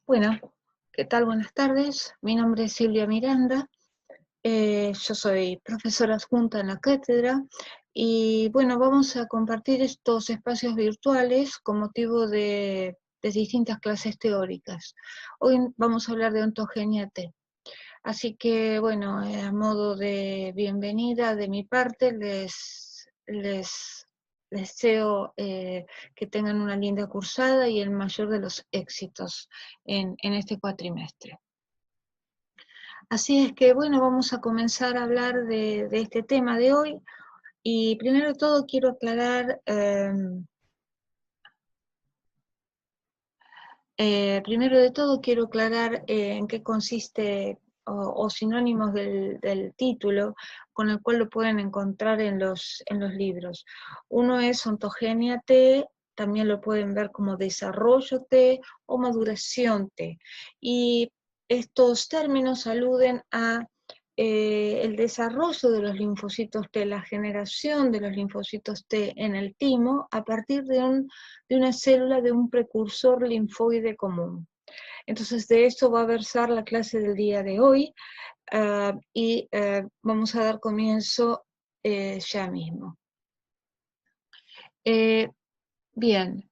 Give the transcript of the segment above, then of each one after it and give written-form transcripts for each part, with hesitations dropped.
Bueno, ¿qué tal? Buenas tardes. Mi nombre es Silvia Miranda. Yo soy profesora adjunta en la cátedra y bueno, vamos a compartir estos espacios virtuales con motivo de distintas clases teóricas. Hoy vamos a hablar de ontogenia T. Así que bueno, a modo de bienvenida de mi parte, les deseo que tengan una linda cursada y el mayor de los éxitos en este cuatrimestre. Así es que, bueno, vamos a comenzar a hablar de este tema de hoy. Y primero de todo quiero aclarar, en qué consiste o sinónimos del título con el cual lo pueden encontrar en los libros. Uno es ontogenia T, también lo pueden ver como desarrollo T o maduración T. Y estos términos aluden a el desarrollo de los linfocitos T, la generación de los linfocitos T en el timo a partir de una célula de un precursor linfoide común. Entonces de esto va a versar la clase del día de hoy y vamos a dar comienzo ya mismo. Bien.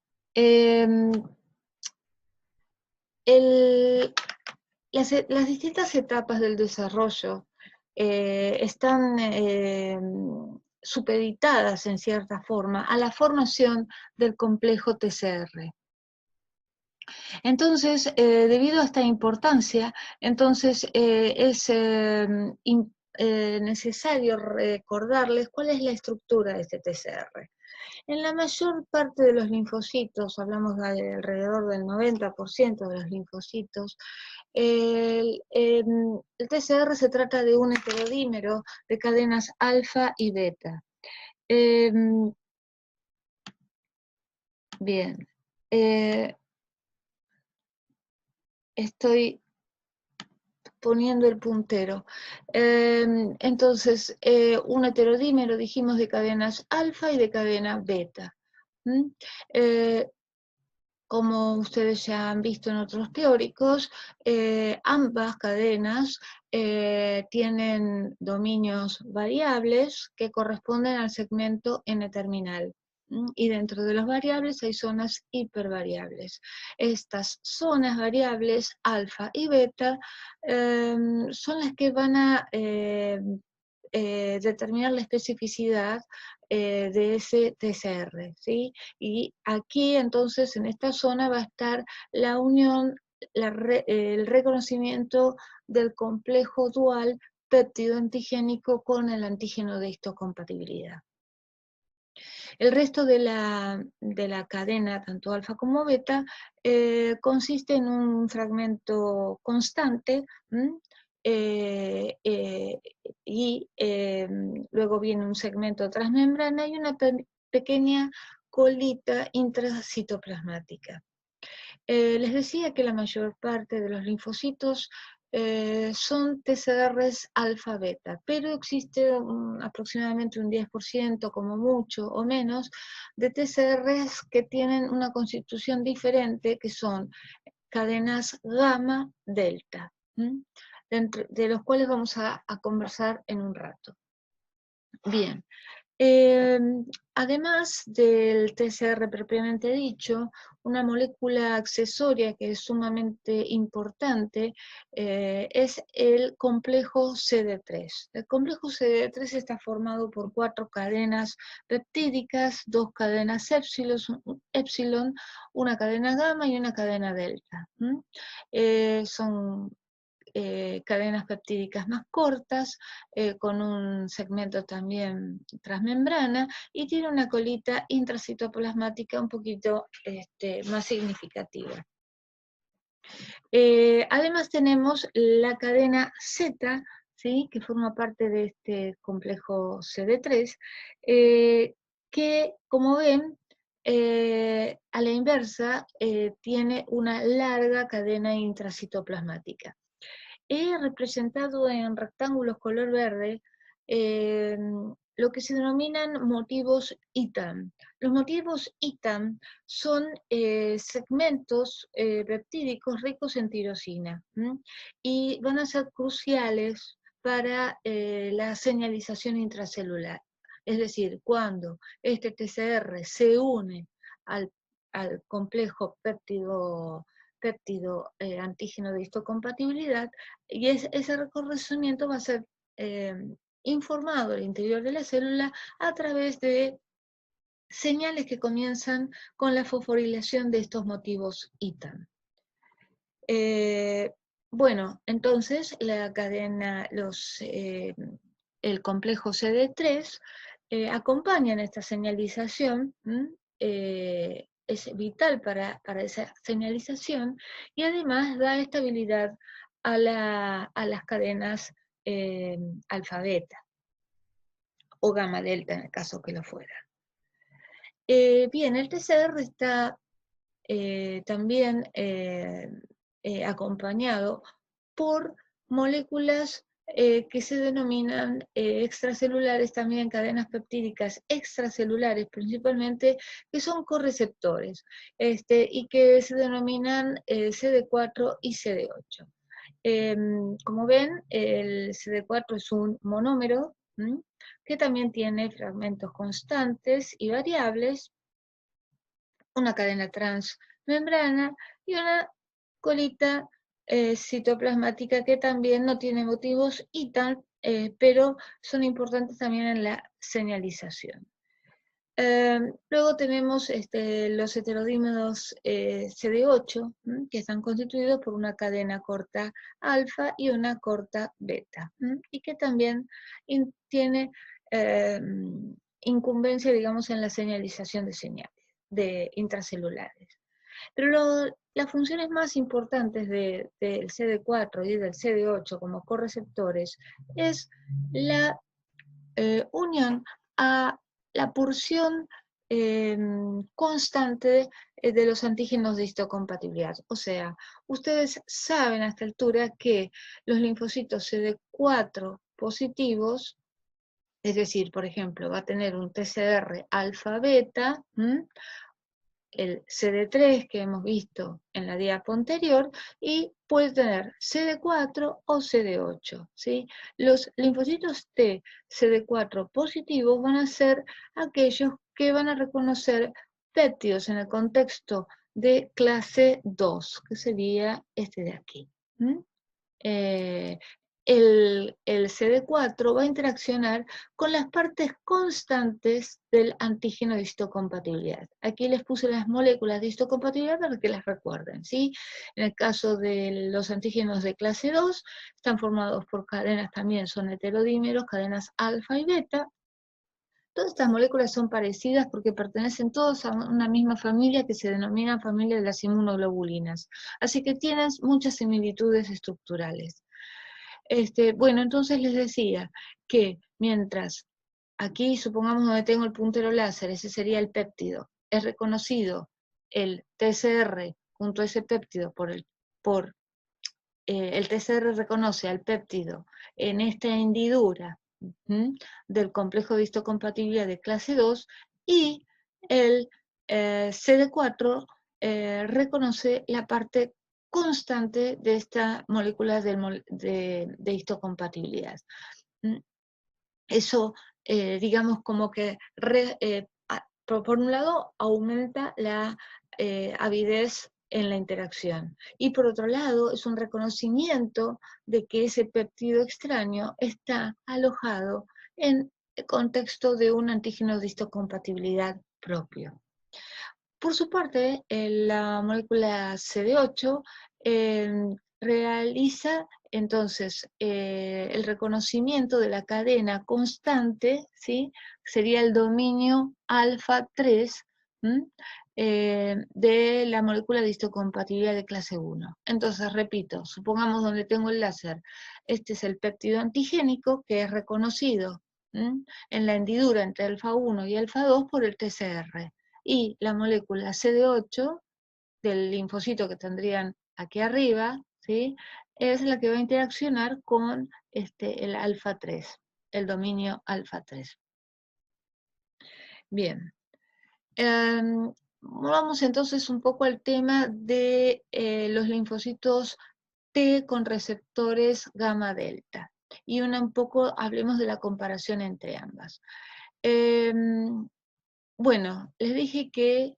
Las distintas etapas del desarrollo están supeditadas en cierta forma a la formación del complejo TCR. Entonces, debido a esta importancia, entonces es necesario recordarles cuál es la estructura de este TCR. En la mayor parte de los linfocitos, hablamos de alrededor del 90% de los linfocitos, el TCR se trata de un heterodímero de cadenas alfa y beta. Bien, estoy poniendo el puntero. Entonces, un heterodímero, dijimos, de cadenas alfa y de cadena beta. Como ustedes ya han visto en otros teóricos, ambas cadenas tienen dominios variables que corresponden al segmento N-terminal. Y dentro de las variables hay zonas hipervariables. Estas zonas variables, alfa y beta, son las que van a determinar la especificidad de ese TCR, ¿sí? Y aquí entonces en esta zona va a estar la unión, el reconocimiento del complejo dual péptido antigénico con el antígeno de histocompatibilidad. El resto de la cadena, tanto alfa como beta, consiste en un fragmento constante, y luego viene un segmento transmembrana y una pequeña colita intracitoplasmática. Les decía que la mayor parte de los linfocitos son TCRs alfa-beta, pero existe aproximadamente un 10% como mucho o menos de TCRs que tienen una constitución diferente, que son cadenas gamma-delta, de los cuales vamos a conversar en un rato. Bien. Además del TCR propiamente dicho, una molécula accesoria que es sumamente importante es el complejo CD3. El complejo CD3 está formado por 4 cadenas peptídicas, 2 cadenas epsilon, una cadena gamma y una cadena delta. Son cadenas peptídicas más cortas, con un segmento también transmembrana, y tiene una colita intracitoplasmática un poquito más significativa. Además tenemos la cadena Z, ¿sí?, que forma parte de este complejo CD3, que, como ven, a la inversa, tiene una larga cadena intracitoplasmática. He representado en rectángulos color verde lo que se denominan motivos ITAM. Los motivos ITAM son segmentos peptídicos ricos en tirosina, y van a ser cruciales para la señalización intracelular. Es decir, cuando este TCR se une al complejo péptido antígeno de histocompatibilidad, y ese reconocimiento va a ser informado al interior de la célula a través de señales que comienzan con la fosforilación de estos motivos ITAM. Bueno, entonces la cadena, el complejo CD3 acompañan esta señalización, es vital para esa señalización, y además da estabilidad a las cadenas alfa-beta o gamma-delta en el caso que lo fuera. Bien, el TCR está también acompañado por moléculas que se denominan extracelulares, también cadenas peptídicas extracelulares principalmente, que son correceptores, y que se denominan CD4 y CD8. Como ven, el CD4 es un monómero que también tiene fragmentos constantes y variables, una cadena transmembrana y una colita citoplasmática que también no tiene motivos ITAM, pero son importantes también en la señalización. Luego tenemos los heterodímeros CD8, que están constituidos por una cadena corta alfa y una corta beta, y que también tiene incumbencia, digamos, en la señalización de señales intracelulares. Pero las funciones más importantes del CD4 y del CD8 como correceptores es la unión a la porción constante de los antígenos de histocompatibilidad. O sea, ustedes saben a esta altura que los linfocitos CD4 positivos, es decir, por ejemplo, va a tener un TCR alfa-beta, el CD3 que hemos visto en la diapo anterior, y puede tener CD4 o CD8, ¿sí? Los linfocitos T CD4 positivos van a ser aquellos que van a reconocer péptidos en el contexto de clase 2, que sería este de aquí. El CD4 va a interaccionar con las partes constantes del antígeno de histocompatibilidad. Aquí les puse las moléculas de histocompatibilidad para que las recuerden, ¿sí? En el caso de los antígenos de clase 2, están formados por cadenas, también son heterodímeros, cadenas alfa y beta. Todas estas moléculas son parecidas porque pertenecen todos a una misma familia que se denomina familia de las inmunoglobulinas. Así que tienen muchas similitudes estructurales. Bueno, entonces les decía que mientras aquí, supongamos donde tengo el puntero láser, ese sería el péptido, es reconocido el TCR junto a ese péptido el TCR reconoce al péptido en esta hendidura del complejo de histocompatibilidad de clase 2, y el CD4 reconoce la parte constante de esta molécula de histocompatibilidad. Eso, digamos, como que por un lado aumenta la avidez en la interacción, y por otro lado es un reconocimiento de que ese péptido extraño está alojado en el contexto de un antígeno de histocompatibilidad propio. Por su parte, la molécula CD8 realiza entonces el reconocimiento de la cadena constante, ¿sí? Sería el dominio alfa 3 de la molécula de histocompatibilidad de clase 1. Entonces, repito, supongamos donde tengo el láser, este es el péptido antigénico que es reconocido en la hendidura entre alfa 1 y alfa 2 por el TCR. Y la molécula CD8 del linfocito que tendrían aquí arriba, ¿sí? Es la que va a interaccionar con el alfa 3, el dominio alfa 3. Bien. Vamos entonces un poco al tema de los linfocitos T con receptores gamma delta. Y un poco hablemos de la comparación entre ambas. Bueno, les dije que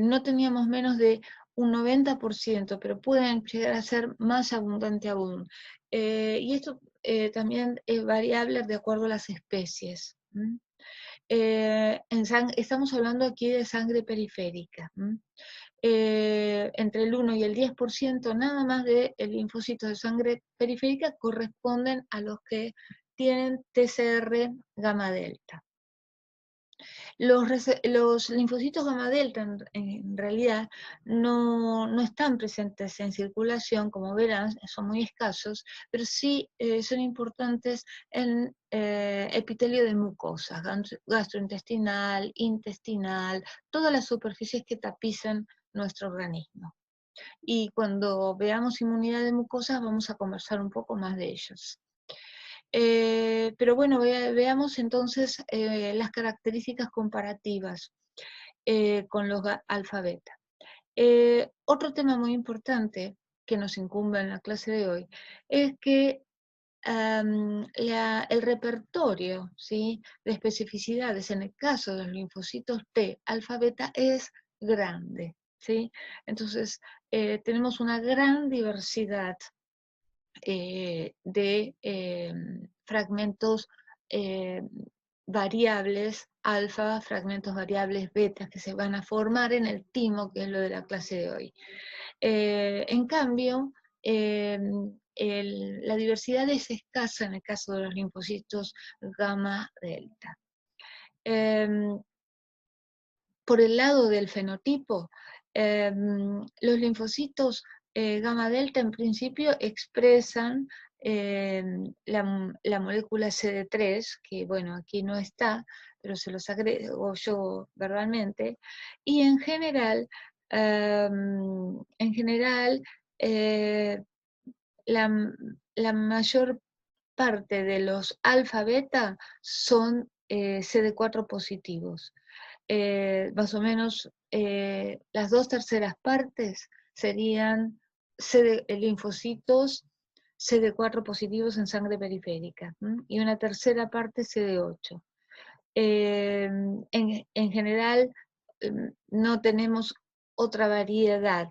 no teníamos menos de un 90%, pero pueden llegar a ser más abundante aún. Y esto también es variable de acuerdo a las especies. Estamos hablando aquí de sangre periférica. Entre el 1 y el 10% nada más de linfocitos de sangre periférica corresponden a los que tienen TCR gamma delta. Los linfocitos gamma delta en realidad no están presentes en circulación, como verán, son muy escasos, pero sí son importantes en epitelio de mucosas, gastrointestinal, intestinal, todas las superficies que tapizan nuestro organismo. Y cuando veamos inmunidad de mucosas vamos a conversar un poco más de ellos. Pero bueno, veamos entonces las características comparativas con los alfa-beta. Otro tema muy importante que nos incumbe en la clase de hoy es que el repertorio, ¿sí?, de especificidades en el caso de los linfocitos T alfa-beta es grande, ¿sí? Entonces, tenemos una gran diversidad de fragmentos variables alfa, fragmentos variables beta que se van a formar en el timo, que es lo de la clase de hoy. En cambio, la diversidad es escasa en el caso de los linfocitos gamma delta. Por el lado del fenotipo, los linfocitos gamma delta en principio expresan la molécula CD3, que bueno, aquí no está, pero se los agrego yo verbalmente, y en general la mayor parte de los alfa-beta son CD4 positivos. Más o menos las 2/3 partes serían linfocitos CD4 positivos en sangre periférica, y una tercera parte CD8. En general no tenemos otra variedad,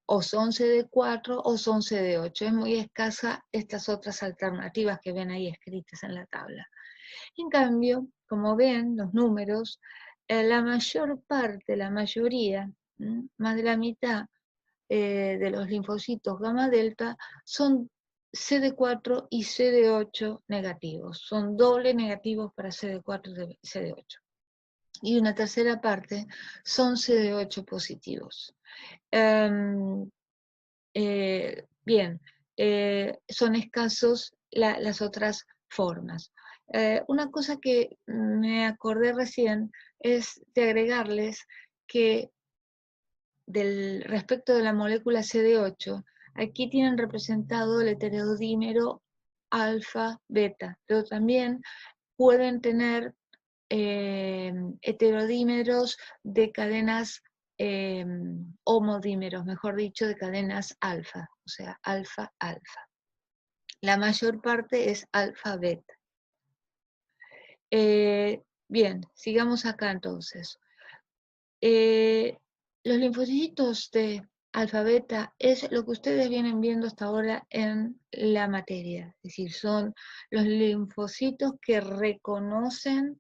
o son CD4 o son CD8. Es muy escasa estas otras alternativas que ven ahí escritas en la tabla. En cambio, como ven los números, la mayor parte, la mayoría, más de la mitad de los linfocitos gamma delta son CD4 y CD8 negativos. Son doble negativos para CD4 y CD8. Y una tercera parte son CD8 positivos. Bien, son escasos las otras formas. Una cosa que me acordé recién es de agregarles que respecto de la molécula CD8, aquí tienen representado el heterodímero alfa-beta, pero también pueden tener heterodímeros de cadenas homodímeros, mejor dicho, de cadenas alfa, o sea, alfa-alfa. La mayor parte es alfa-beta. Bien, sigamos acá entonces. Los linfocitos de alfa-beta es lo que ustedes vienen viendo hasta ahora en la materia, es decir, son los linfocitos que reconocen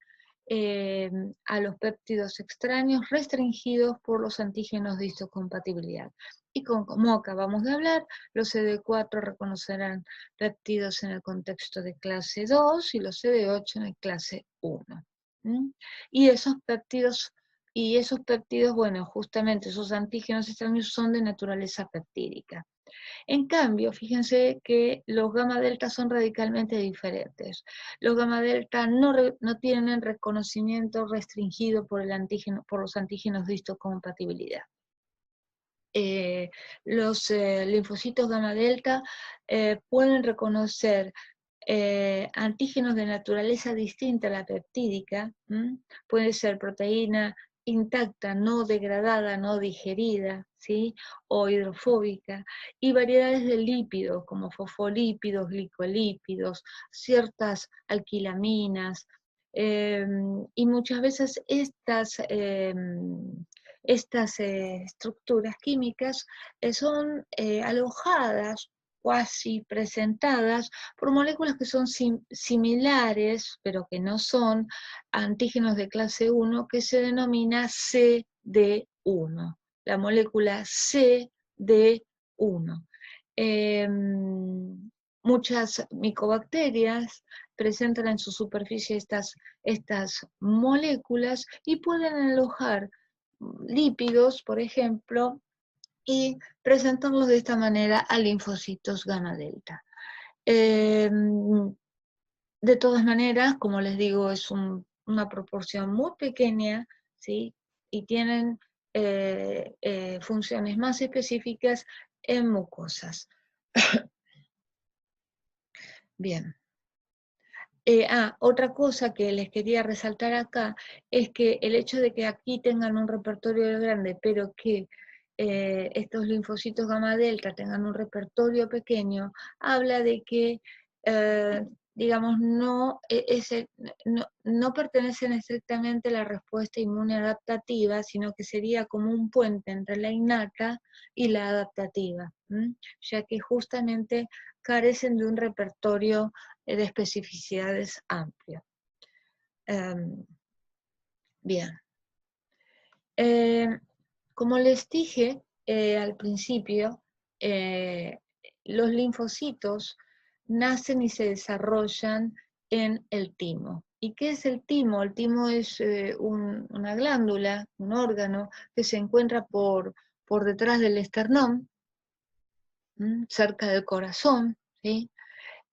a los péptidos extraños restringidos por los antígenos de histocompatibilidad. Y como acabamos de hablar, los CD4 reconocerán péptidos en el contexto de clase 2 y los CD8 en el clase 1. Y esos péptidos, bueno, justamente esos antígenos extraños son de naturaleza peptídica. En cambio, fíjense que los gamma delta son radicalmente diferentes. Los gamma delta no tienen reconocimiento restringido por los antígenos de histocompatibilidad. Los linfocitos gamma delta pueden reconocer antígenos de naturaleza distinta a la peptídica, puede ser proteína intacta, no degradada, no digerida, ¿sí? O hidrofóbica, y variedades de lípidos como fosfolípidos, glicolípidos, ciertas alquilaminas, y muchas veces estas estructuras químicas son alojadas, cuasi presentadas, por moléculas que son similares, pero que no son antígenos de clase 1, que se denomina CD1, la molécula CD1. Muchas micobacterias presentan en su superficie estas moléculas y pueden alojar lípidos, por ejemplo, y presentarlos de esta manera a linfocitos gamma delta. De todas maneras, como les digo, es una proporción muy pequeña, ¿sí? Y tienen funciones más específicas en mucosas. Bien. Otra cosa que les quería resaltar acá es que el hecho de que aquí tengan un repertorio grande, pero que estos linfocitos gamma delta tengan un repertorio pequeño, habla de que, digamos, no pertenecen estrictamente a la respuesta inmune adaptativa, sino que sería como un puente entre la innata y la adaptativa, ya que justamente carecen de un repertorio de especificidades amplio. Bien. Como les dije al principio, los linfocitos nacen y se desarrollan en el timo. ¿Y qué es el timo? El timo es una glándula, un órgano que se encuentra por detrás del esternón, cerca del corazón, ¿sí?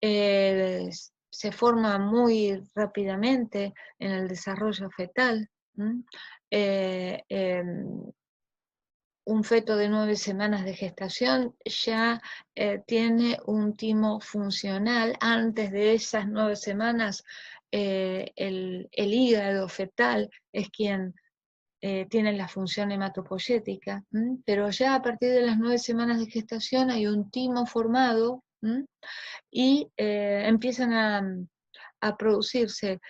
Se forma muy rápidamente en el desarrollo fetal. Un feto de 9 semanas de gestación ya tiene un timo funcional. Antes de esas 9 semanas, el hígado fetal es quien tiene la función hematopoyética, pero ya a partir de las 9 semanas de gestación hay un timo formado, y empiezan a producirse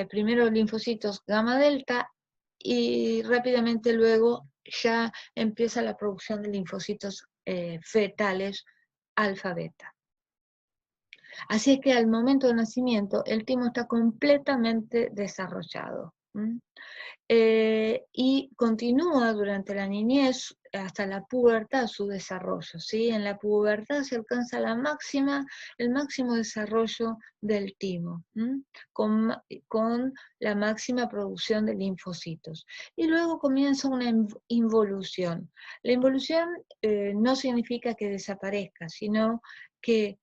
primero linfocitos gamma delta y rápidamente luego ya empieza la producción de linfocitos fetales alfa beta. Así es que al momento del nacimiento el timo está completamente desarrollado. Y continúa durante la niñez hasta la pubertad su desarrollo, ¿sí? En la pubertad se alcanza el máximo desarrollo del timo, con la máxima producción de linfocitos. Y luego comienza una involución. La involución no significa que desaparezca, sino que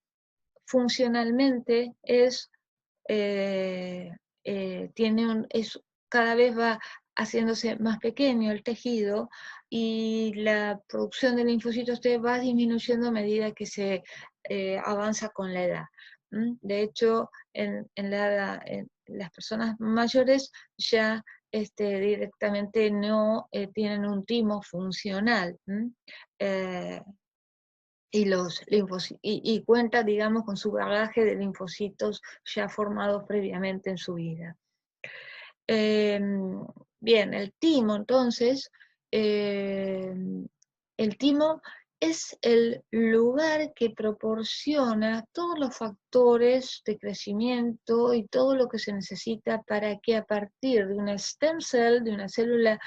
funcionalmente cada vez va haciéndose más pequeño el tejido y la producción de linfocitos T va disminuyendo a medida que se avanza con la edad. De hecho, en las personas mayores ya directamente no tienen un timo funcional. Y cuenta, digamos, con su bagaje de linfocitos ya formados previamente en su vida. Bien, el timo, entonces, el timo es el lugar que proporciona todos los factores de crecimiento y todo lo que se necesita para que a partir de una stem cell, de una célula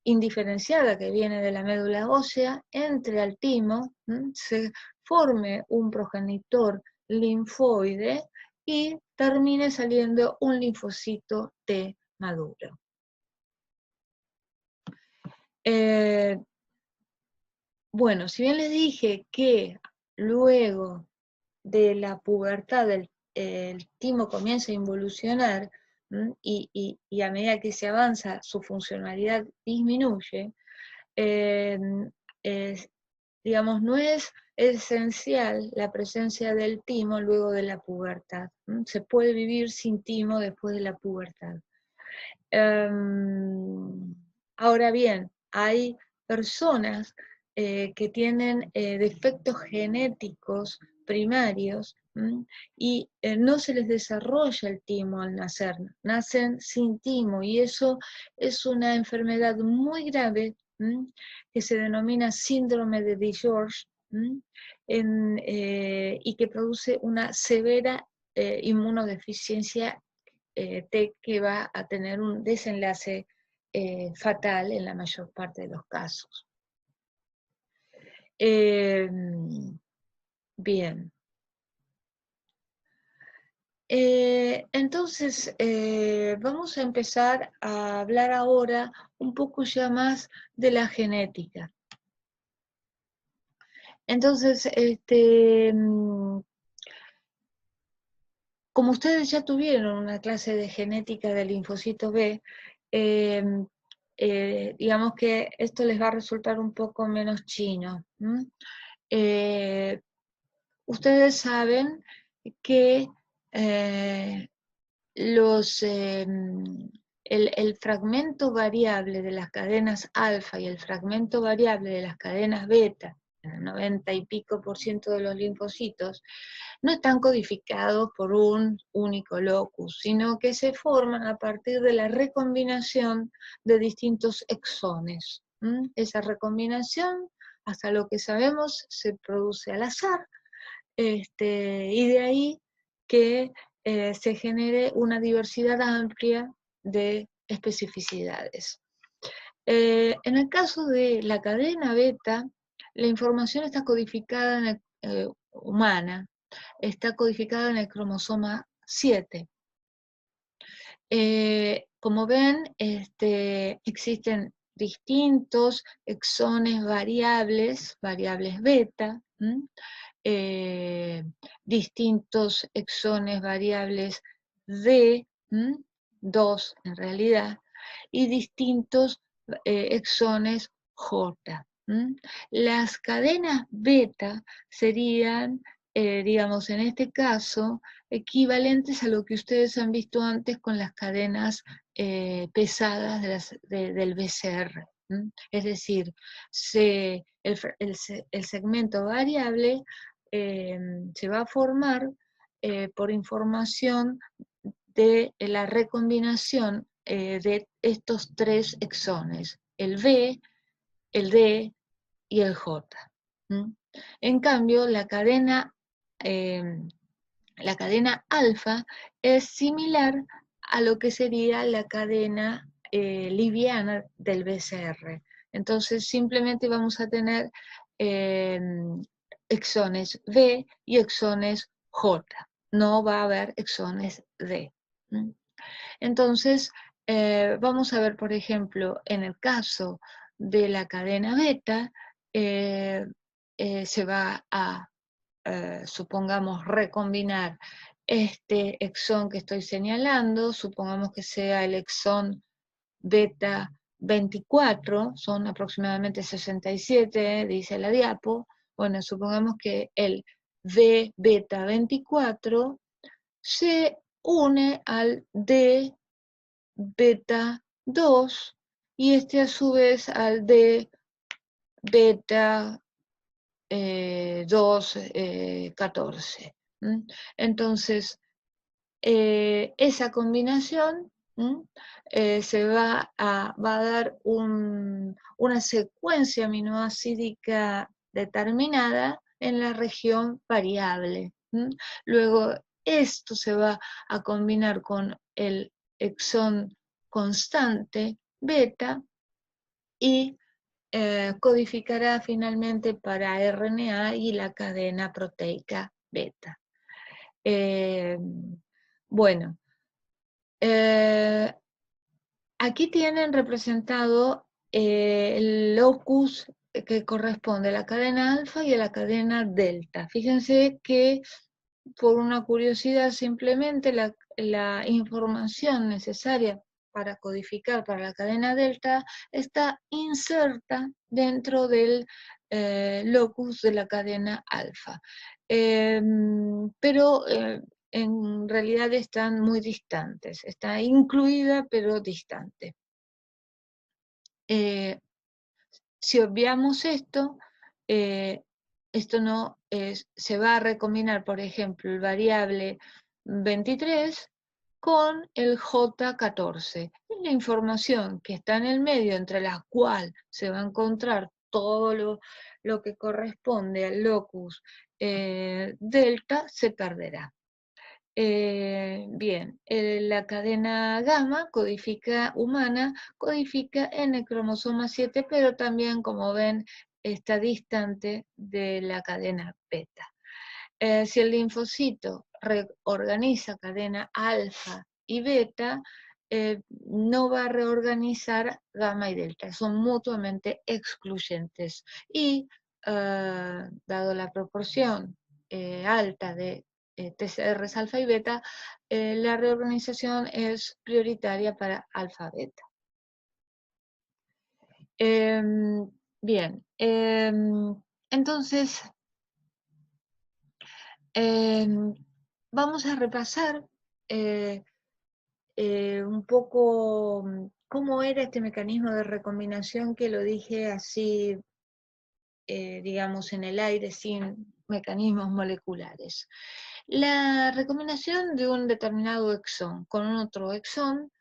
indiferenciada que viene de la médula ósea, entre al timo, se forme un progenitor linfoide y termine saliendo un linfocito T maduro. Bueno, si bien les dije que luego de la pubertad el timo comienza a involucionar, y a medida que se avanza su funcionalidad disminuye, digamos, no es esencial la presencia del timo luego de la pubertad. Se puede vivir sin timo después de la pubertad. Ahora bien, hay personas que tienen defectos genéticos primarios y no se les desarrolla el timo al nacer, nacen sin timo, y eso es una enfermedad muy grave que se denomina síndrome de DiGeorge y que produce una severa inmunodeficiencia que va a tener un desenlace fatal en la mayor parte de los casos. Bien. Entonces, vamos a empezar a hablar ahora un poco ya más de la genética. Entonces, como ustedes ya tuvieron una clase de genética del linfocito B, digamos que esto les va a resultar un poco menos chino. Ustedes saben que el fragmento variable de las cadenas alfa y el fragmento variable de las cadenas beta, en el 90 y pico % de los linfocitos, no están codificados por un único locus, sino que se forman a partir de la recombinación de distintos exones. Esa recombinación, hasta lo que sabemos, se produce al azar, y de ahí que se genere una diversidad amplia de especificidades. En el caso de la cadena beta, la información está codificada humana, está codificada en el cromosoma 7. Como ven, existen distintos exones variables beta, distintos exones variables D, 2 en realidad, y distintos exones J. Las cadenas beta serían, digamos, en este caso, equivalentes a lo que ustedes han visto antes con las cadenas pesadas del BCR. Es decir, el segmento variable se va a formar por información de la recombinación de estos tres exones, el B, el D y el J. En cambio, la cadena alfa es similar a lo que sería la cadena liviana del BCR. Entonces simplemente vamos a tener exones B y exones J. No va a haber exones D. Entonces, vamos a ver, por ejemplo, en el caso de la cadena beta, se va a, supongamos, recombinar este exón que estoy señalando, supongamos que sea el exón beta 24, son aproximadamente 67, dice la diapo. Bueno, supongamos que el V beta 24 se une al D beta 2 y a su vez al D beta 2, 14. Entonces, esa combinación se va a dar una secuencia aminoácidica determinada en la región variable. Luego, esto se va a combinar con el exón constante beta y codificará finalmente para RNA y la cadena proteica beta. Bueno, aquí tienen representado el locus que corresponde a la cadena alfa y a la cadena delta. Fíjense que, por una curiosidad, simplemente la información necesaria para codificar para la cadena delta está inserta dentro del locus de la cadena alfa. Pero en realidad están muy distantes, está incluida pero distante. Si obviamos esto, esto no se va a recombinar, por ejemplo, el variable 23 con el J14. Es la información que está en el medio, entre la cual se va a encontrar todo lo que corresponde al locus delta, se perderá. Bien, la cadena gamma humana codifica en el cromosoma 7, pero también, como ven, está distante de la cadena beta. Si el linfocito reorganiza cadena alfa y beta, no va a reorganizar gamma y delta, son mutuamente excluyentes. Y dado la proporción alta de TCRs alfa y beta, la reorganización es prioritaria para alfa-beta. Bien, entonces vamos a repasar un poco cómo era este mecanismo de recombinación, que lo dije así, digamos, en el aire, sin mecanismos moleculares. La recombinación de un determinado exón con otro exón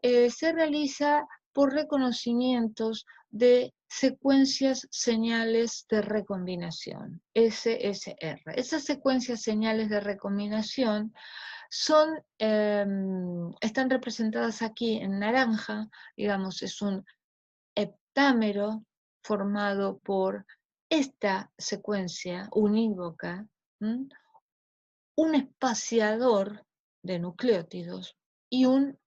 se realiza por reconocimientos de secuencias señales de recombinación, SSR. Esas secuencias señales de recombinación están representadas aquí en naranja, digamos, es un heptámero formado por esta secuencia unívoca, un espaciador de nucleótidos y una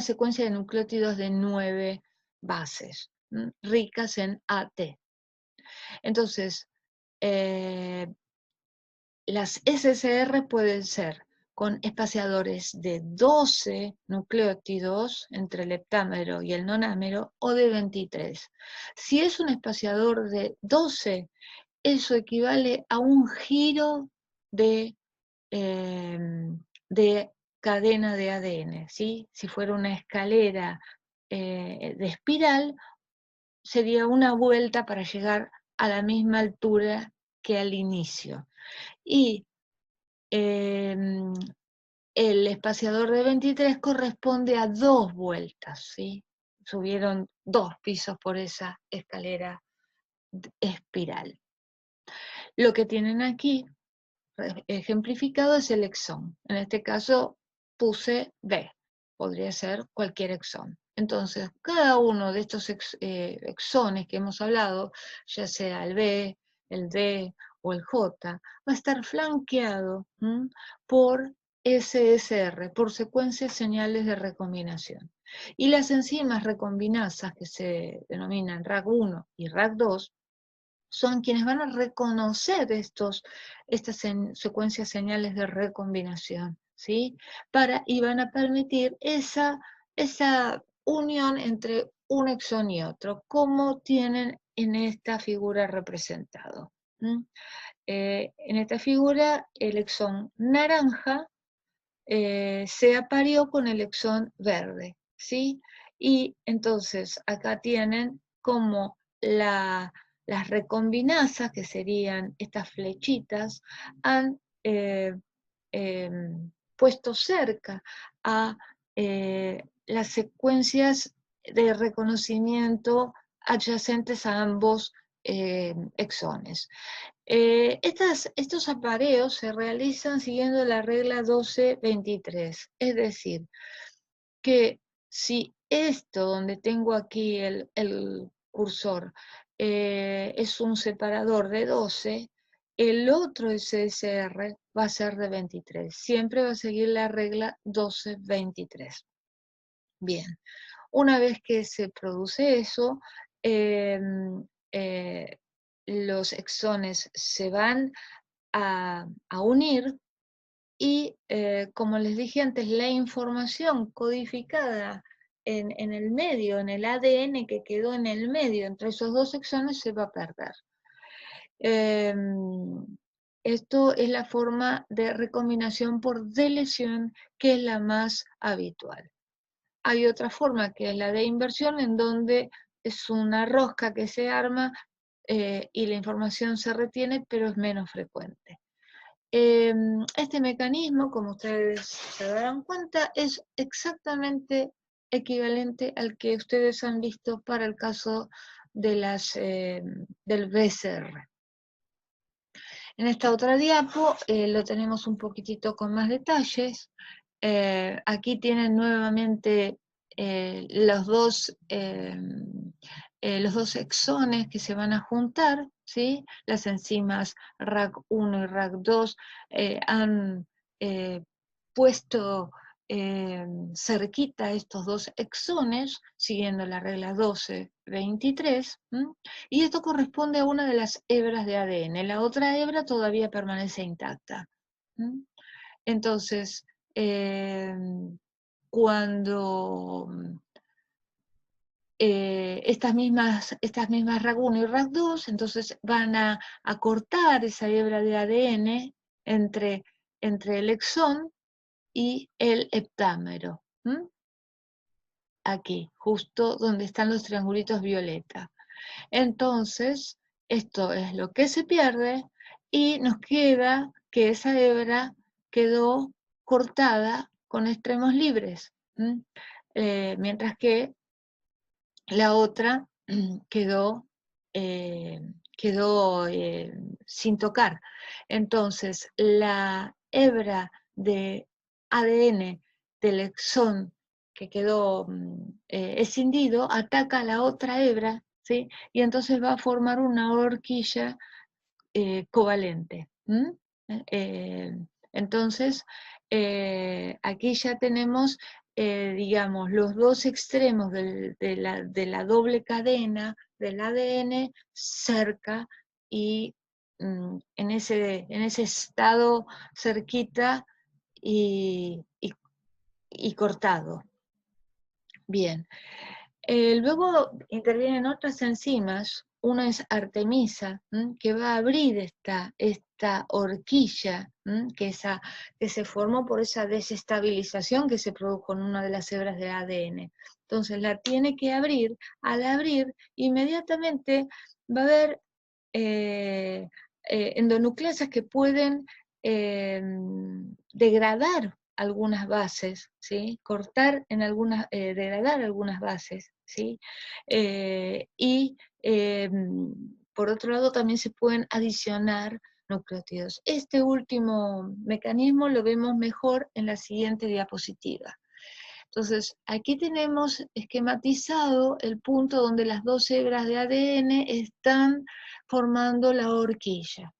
secuencia de nucleótidos de 9 bases, ricas en AT. Entonces, las SSR pueden ser con espaciadores de 12 nucleótidos entre el heptámero y el nonámero, o de 23. Si es un espaciador de 12, eso equivale a un giro de cadena de ADN, ¿sí? Si fuera una escalera de espiral, sería una vuelta para llegar a la misma altura que al inicio. Y el espaciador de 23 corresponde a 2 vueltas, ¿sí? Subieron 2 pisos por esa escalera espiral. Lo que tienen aquí ejemplificado es el exón. En este caso puse B, podría ser cualquier exón. Entonces, cada uno de estos exones que hemos hablado, ya sea el B, el D o el J, va a estar flanqueado por SSR, por secuencias señales de recombinación. Y las enzimas recombinasas, que se denominan RAG1 y RAG2, son quienes van a reconocer estas secuencias señales de recombinación, ¿sí? Y van a permitir esa unión entre un exón y otro, como tienen en esta figura representado. En esta figura, el exón naranja se aparió con el exón verde, ¿sí? Y entonces acá tienen como las recombinasas, que serían estas flechitas, han puesto cerca a las secuencias de reconocimiento adyacentes a ambos exones. Estos apareos se realizan siguiendo la regla 12-23, es decir, que si esto donde tengo aquí el cursor es un separador de 12, el otro SSR va a ser de 23, siempre va a seguir la regla 12-23. Bien, una vez que se produce eso, los exones se van a unir y, como les dije antes, la información codificada en el medio, en el ADN que quedó en el medio, entre esos dos exones, se va a perder. Esto es la forma de recombinación por delesión, que es la más habitual. Hay otra forma, que es la de inversión, en donde es una rosca que se arma y la información se retiene, pero es menos frecuente. Este mecanismo, como ustedes se darán cuenta, es exactamente equivalente al que ustedes han visto para el caso de del BCR. En esta otra diapo lo tenemos un poquitito con más detalles. Aquí tienen nuevamente los dos exones que se van a juntar, ¿sí? Las enzimas RAC1 y RAC2 han puesto cerquita estos dos exones, siguiendo la regla 12-23, y esto corresponde a una de las hebras de ADN. La otra hebra todavía permanece intacta. Entonces, cuando estas mismas RAC1 y RAC2, entonces van a cortar esa hebra de ADN entre el exón y el heptámero. Aquí, justo donde están los triangulitos violeta. Entonces, esto es lo que se pierde y nos queda que esa hebra quedó cortada con extremos libres, mientras que la otra quedó sin tocar. Entonces, la hebra de ADN del exón que quedó escindido ataca a la otra hebra, ¿sí? Y entonces va a formar una horquilla covalente. Entonces, aquí ya tenemos, digamos, los dos extremos de la doble cadena del ADN cerca y en ese estado cerquita y cortado. Bien. Luego intervienen otras enzimas, una es artemisa, que va a abrir esta horquilla que se formó por esa desestabilización que se produjo en una de las hebras de ADN. Entonces la tiene que abrir. Al abrir, inmediatamente va a haber endonucleasas que pueden degradar algunas bases, ¿sí? Degradar algunas bases, ¿sí? Y por otro lado también se pueden adicionar nucleótidos. Este último mecanismo lo vemos mejor en la siguiente diapositiva. Entonces, aquí tenemos esquematizado el punto donde las dos hebras de ADN están formando la horquilla.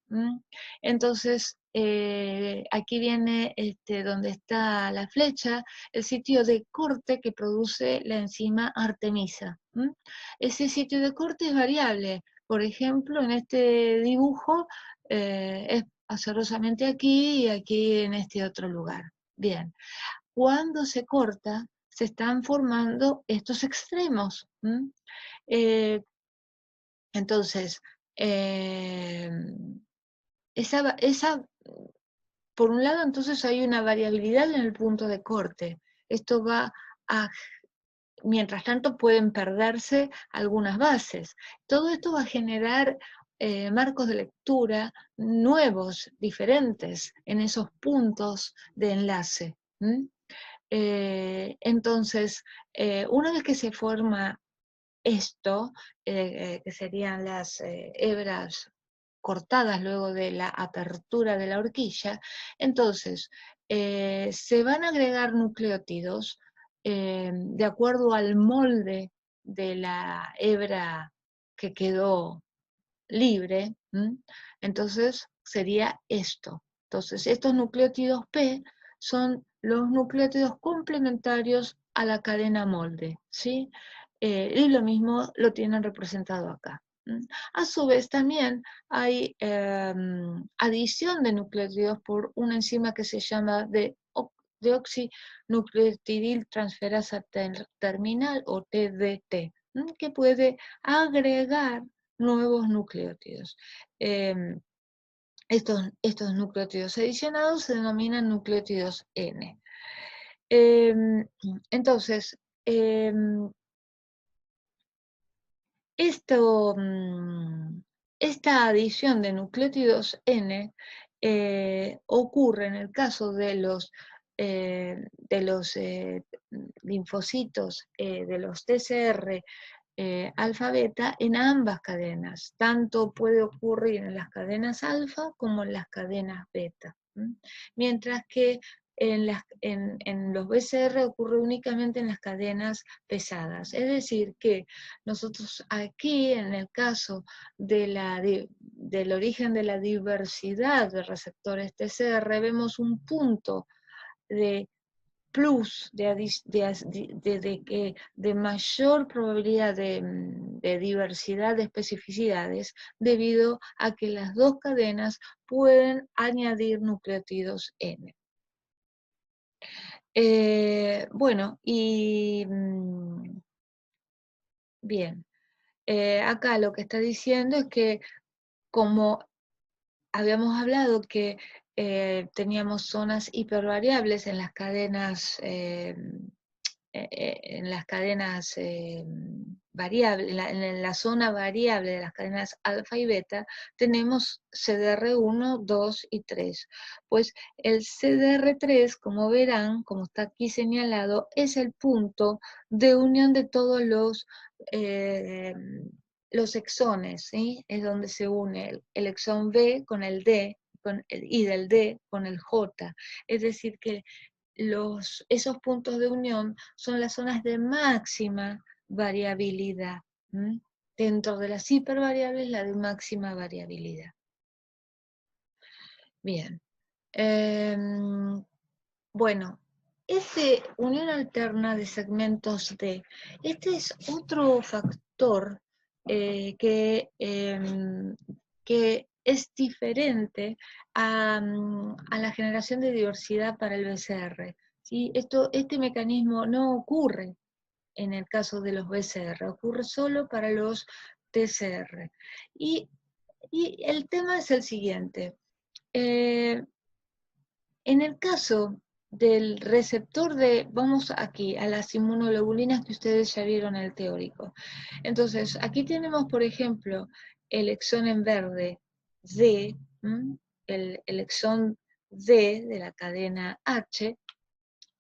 Entonces, aquí viene donde está la flecha, el sitio de corte que produce la enzima artemisa. Ese sitio de corte es variable. Por ejemplo, en este dibujo es azarosamente aquí y aquí en este otro lugar. Bien. Cuando se corta, se están formando estos extremos. Entonces, por un lado, entonces hay una variabilidad en el punto de corte. Esto va a, mientras tanto, pueden perderse algunas bases. Todo esto va a generar marcos de lectura nuevos, diferentes, en esos puntos de enlace. Entonces, una vez que se forma esto, que serían las hebras cortadas luego de la apertura de la horquilla, entonces se van a agregar nucleótidos de acuerdo al molde de la hebra que quedó libre. Entonces sería esto. Entonces estos nucleótidos P son los nucleótidos complementarios a la cadena molde, ¿sí? Y lo mismo lo tienen representado acá. A su vez también hay adición de nucleótidos por una enzima que se llama deoxinucleotidil transferasa terminal o TDT, que puede agregar nuevos nucleótidos. Estos nucleótidos adicionados se denominan nucleótidos N. Entonces, esta adición de nucleótidos N ocurre en el caso de los linfocitos, de los TCR alfa-beta en ambas cadenas. Tanto puede ocurrir en las cadenas alfa como en las cadenas beta. Mientras que en los BCR ocurre únicamente en las cadenas pesadas. Es decir, que nosotros aquí, en el caso del origen de la diversidad de receptores TCR, vemos un punto de plus, de mayor probabilidad de diversidad de especificidades, debido a que las dos cadenas pueden añadir nucleótidos N. Bueno, y bien, acá lo que está diciendo es que, como habíamos hablado que teníamos zonas hipervariables en las cadenas variables, en la zona variable de las cadenas alfa y beta, tenemos CDR1, 2 y 3. Pues el CDR3, como verán, como está aquí señalado, es el punto de unión de todos los exones, ¿sí? Es donde se une el exón B con el D, y del D con el J. Es decir, que esos puntos de unión son las zonas de máxima variabilidad. Dentro de las hipervariables, la de máxima variabilidad. Bien. Bueno, unión alterna de segmentos D, este es otro factor que es diferente a la generación de diversidad para el BCR. ¿Sí? Este mecanismo no ocurre en el caso de los BCR, ocurre solo para los TCR. Y el tema es el siguiente. En el caso del receptor vamos aquí, a las inmunoglobulinas que ustedes ya vieron en el teórico. Entonces, aquí tenemos, por ejemplo, el exón en verde D, el exón D de la cadena H,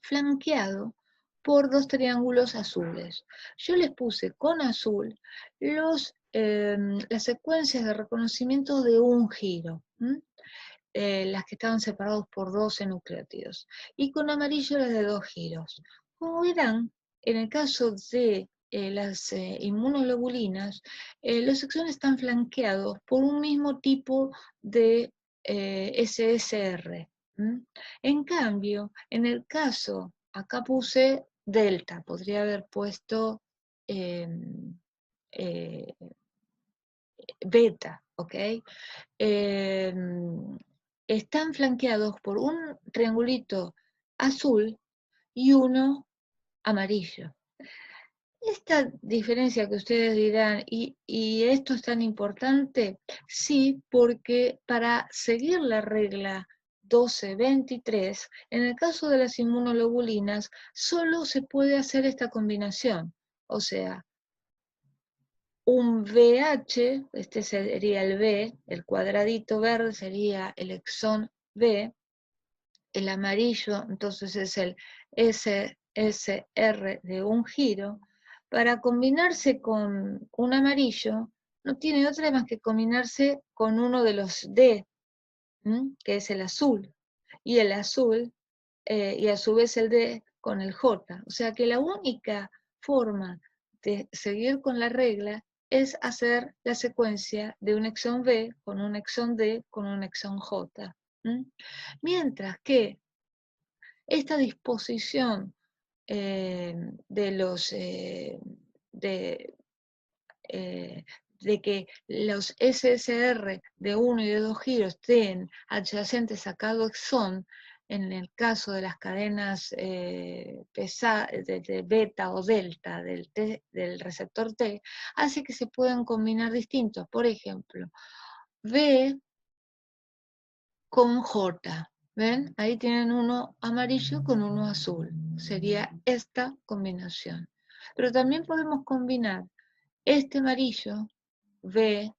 flanqueado por dos triángulos azules. Yo les puse con azul las secuencias de reconocimiento de un giro. Las que estaban separados por 12 nucleótidos, y con amarillo las de 2 giros. Como verán, en el caso de las inmunoglobulinas, los exones están flanqueados por un mismo tipo de SSR. En cambio, en el caso, acá puse delta, podría haber puesto beta, ¿ok? Están flanqueados por un triangulito azul y uno amarillo. Esta diferencia que ustedes dirán, ¿y esto es tan importante? Sí, porque para seguir la regla 12-23, en el caso de las inmunoglobulinas, solo se puede hacer esta combinación. O sea, un VH, este sería el B, el cuadradito verde sería el exón B, el amarillo entonces es el SSR de un giro. Para combinarse con un amarillo, no tiene otra más que combinarse con uno de los D, que es el azul, y el azul, y a su vez el D con el J. O sea que la única forma de seguir con la regla es hacer la secuencia de un exón B con un exón D con un exón J. Mientras que esta disposición de que los SSR de 1 y de 2 giros estén adyacentes a cada exón, en el caso de las cadenas de beta o delta del receptor T, hace que se puedan combinar distintos. Por ejemplo, B con J. ¿Ven? Ahí tienen uno amarillo con uno azul. Sería esta combinación. Pero también podemos combinar este amarillo, B,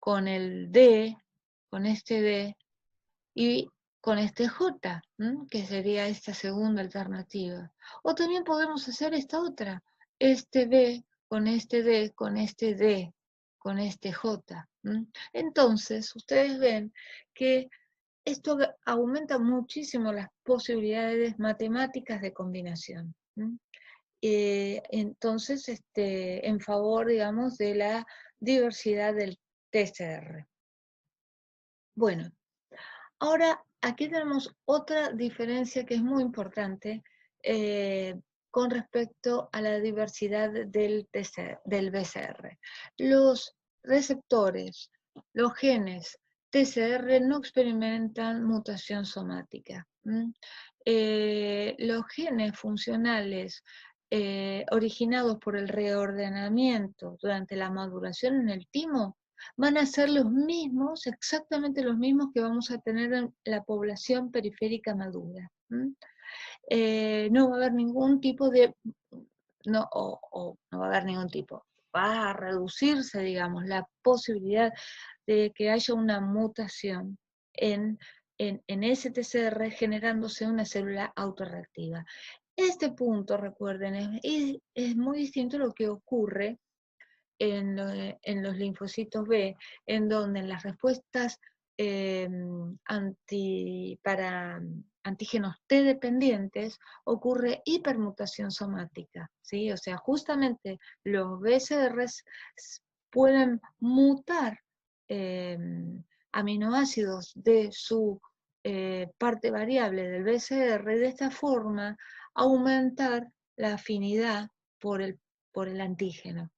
con el D, con este D, y con este J, que sería esta segunda alternativa. O también podemos hacer esta otra, este B con este D, con este D, con este J. Entonces, ustedes ven que esto aumenta muchísimo las posibilidades matemáticas de combinación. Entonces, en favor, digamos, de la diversidad del TCR. Bueno, ahora aquí tenemos otra diferencia que es muy importante con respecto a la diversidad del BCR. Los receptores, los genes TCR no experimentan mutación somática. Los genes funcionales originados por el reordenamiento durante la maduración en el timo van a ser los mismos, exactamente los mismos que vamos a tener en la población periférica madura. No va a haber ningún tipo de, no va a haber ningún tipo, va a reducirse, digamos, la posibilidad de que haya una mutación en ese TCR generándose una célula autorreactiva. Este punto, recuerden, es muy distinto a lo que ocurre en los linfocitos B, en donde en las respuestas para antígenos T dependientes ocurre hipermutación somática, ¿sí? O sea, justamente los BCRs pueden mutar aminoácidos de su parte variable del BCR, de esta forma aumentar la afinidad por el antígeno.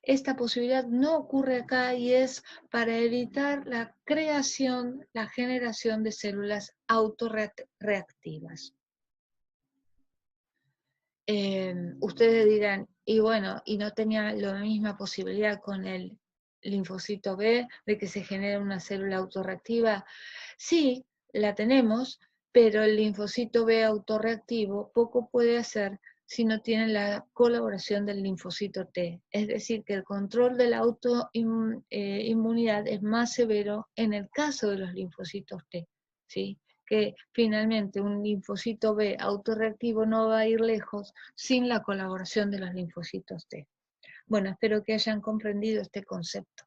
Esta posibilidad no ocurre acá y es para evitar la creación, la generación de células autorreactivas. Ustedes dirán, y bueno, ¿y no tenía la misma posibilidad con el linfocito B de que se genere una célula autorreactiva? Sí, la tenemos, pero el linfocito B autorreactivo poco puede hacer si no tiene la colaboración del linfocito T. Es decir, que el control de la autoinmunidad es más severo en el caso de los linfocitos T, ¿sí? Que finalmente un linfocito B autorreactivo no va a ir lejos sin la colaboración de los linfocitos T. Bueno, espero que hayan comprendido este concepto.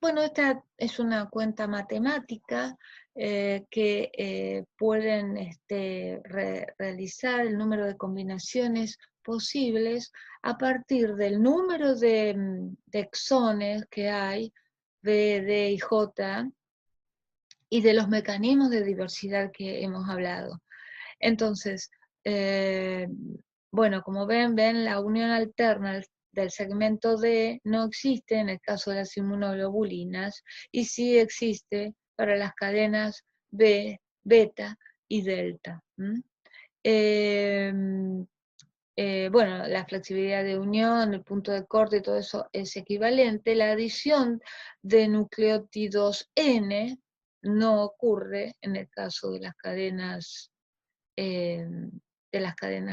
Bueno, esta es una cuenta matemática que pueden realizar el número de combinaciones posibles a partir del número de exones que hay, B, D y J, y de los mecanismos de diversidad que hemos hablado. Entonces, bueno, como ven, la unión alterna del segmento D no existe en el caso de las inmunoglobulinas y sí existe para las cadenas B, beta y delta. Bueno, la flexibilidad de unión, el punto de corte y todo eso es equivalente. La adición de nucleótidos N no ocurre en el caso de las cadenas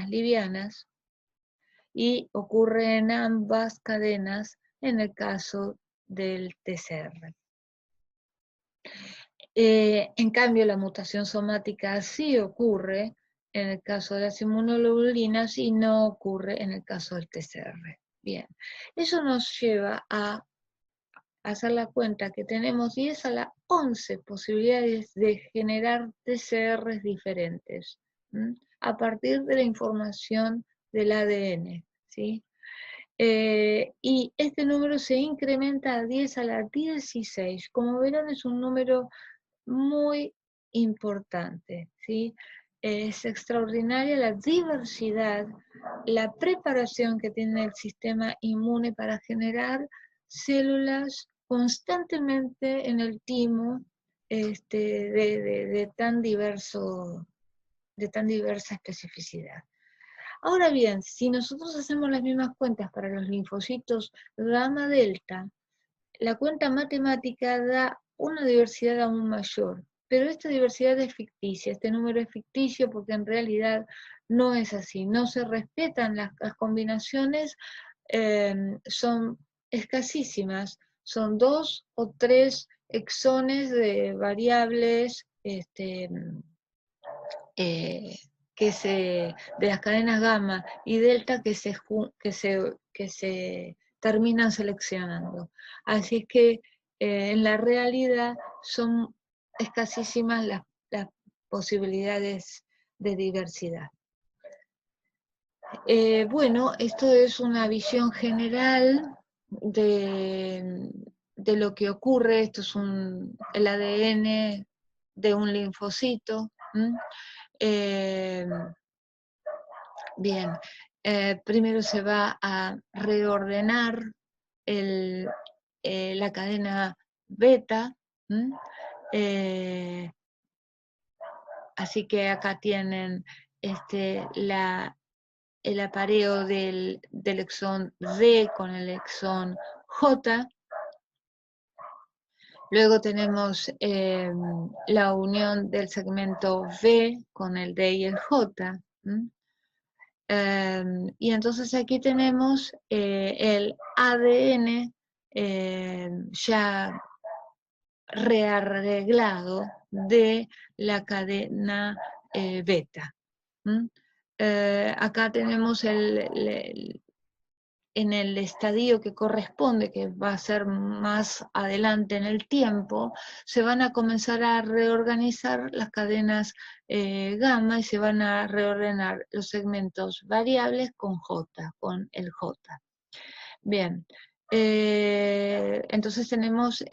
livianas y ocurre en ambas cadenas en el caso del TCR. En cambio, la mutación somática sí ocurre en el caso de las inmunoglobulinas y no ocurre en el caso del TCR. Bien, eso nos lleva a hacer la cuenta que tenemos 10 a la 11 posibilidades de generar TCRs diferentes a partir de la información del ADN, ¿sí? Y este número se incrementa a 10 a la 16. Como verán, es un número muy importante, ¿sí? Es extraordinaria la diversidad, la preparación que tiene el sistema inmune para generar células constantemente en el timo de tan diversa especificidad. Ahora bien, si nosotros hacemos las mismas cuentas para los linfocitos gamma delta, la cuenta matemática da una diversidad aún mayor, pero esta diversidad es ficticia, este número es ficticio porque en realidad no es así, no se respetan las combinaciones, son escasísimas, son 2 o 3 exones de variables de las cadenas gamma y delta que se terminan seleccionando. Así es que en la realidad son escasísimas las posibilidades de diversidad. Bueno, esto es una visión general de lo que ocurre. Esto es el ADN de un linfocito. Bien, primero se va a reordenar la cadena beta. Así que acá tienen el apareo del exón D con el exón J. Luego tenemos la unión del segmento V con el D y el J. Y entonces aquí tenemos el ADN ya rearreglado de la cadena beta. Acá tenemos en el estadio que corresponde, que va a ser más adelante en el tiempo, se van a comenzar a reorganizar las cadenas gamma y se van a reordenar los segmentos variables con J, con el J. Bien, entonces tenemos,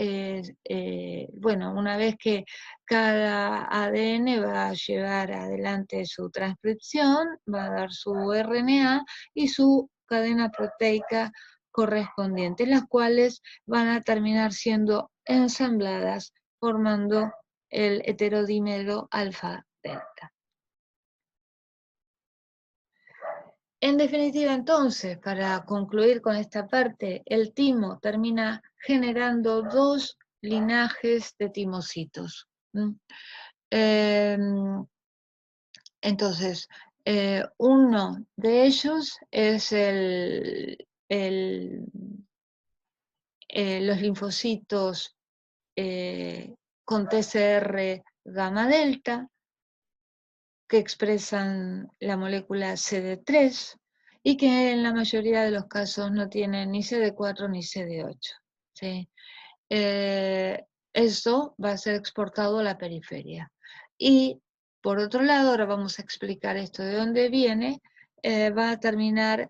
bueno, una vez que cada ADN va a llevar adelante su transcripción, va a dar su RNA y su cadena proteica correspondiente, las cuales van a terminar siendo ensambladas formando el heterodímero alfa-delta. En definitiva, entonces, para concluir con esta parte, el timo termina generando 2 linajes de timocitos. Entonces, uno de ellos es los linfocitos con TCR gamma delta, que expresan la molécula CD3 y que en la mayoría de los casos no tienen ni CD4 ni CD8. ¿sí? Eso va a ser exportado a la periferia. Y por otro lado, ahora vamos a explicar esto de dónde viene, va a terminar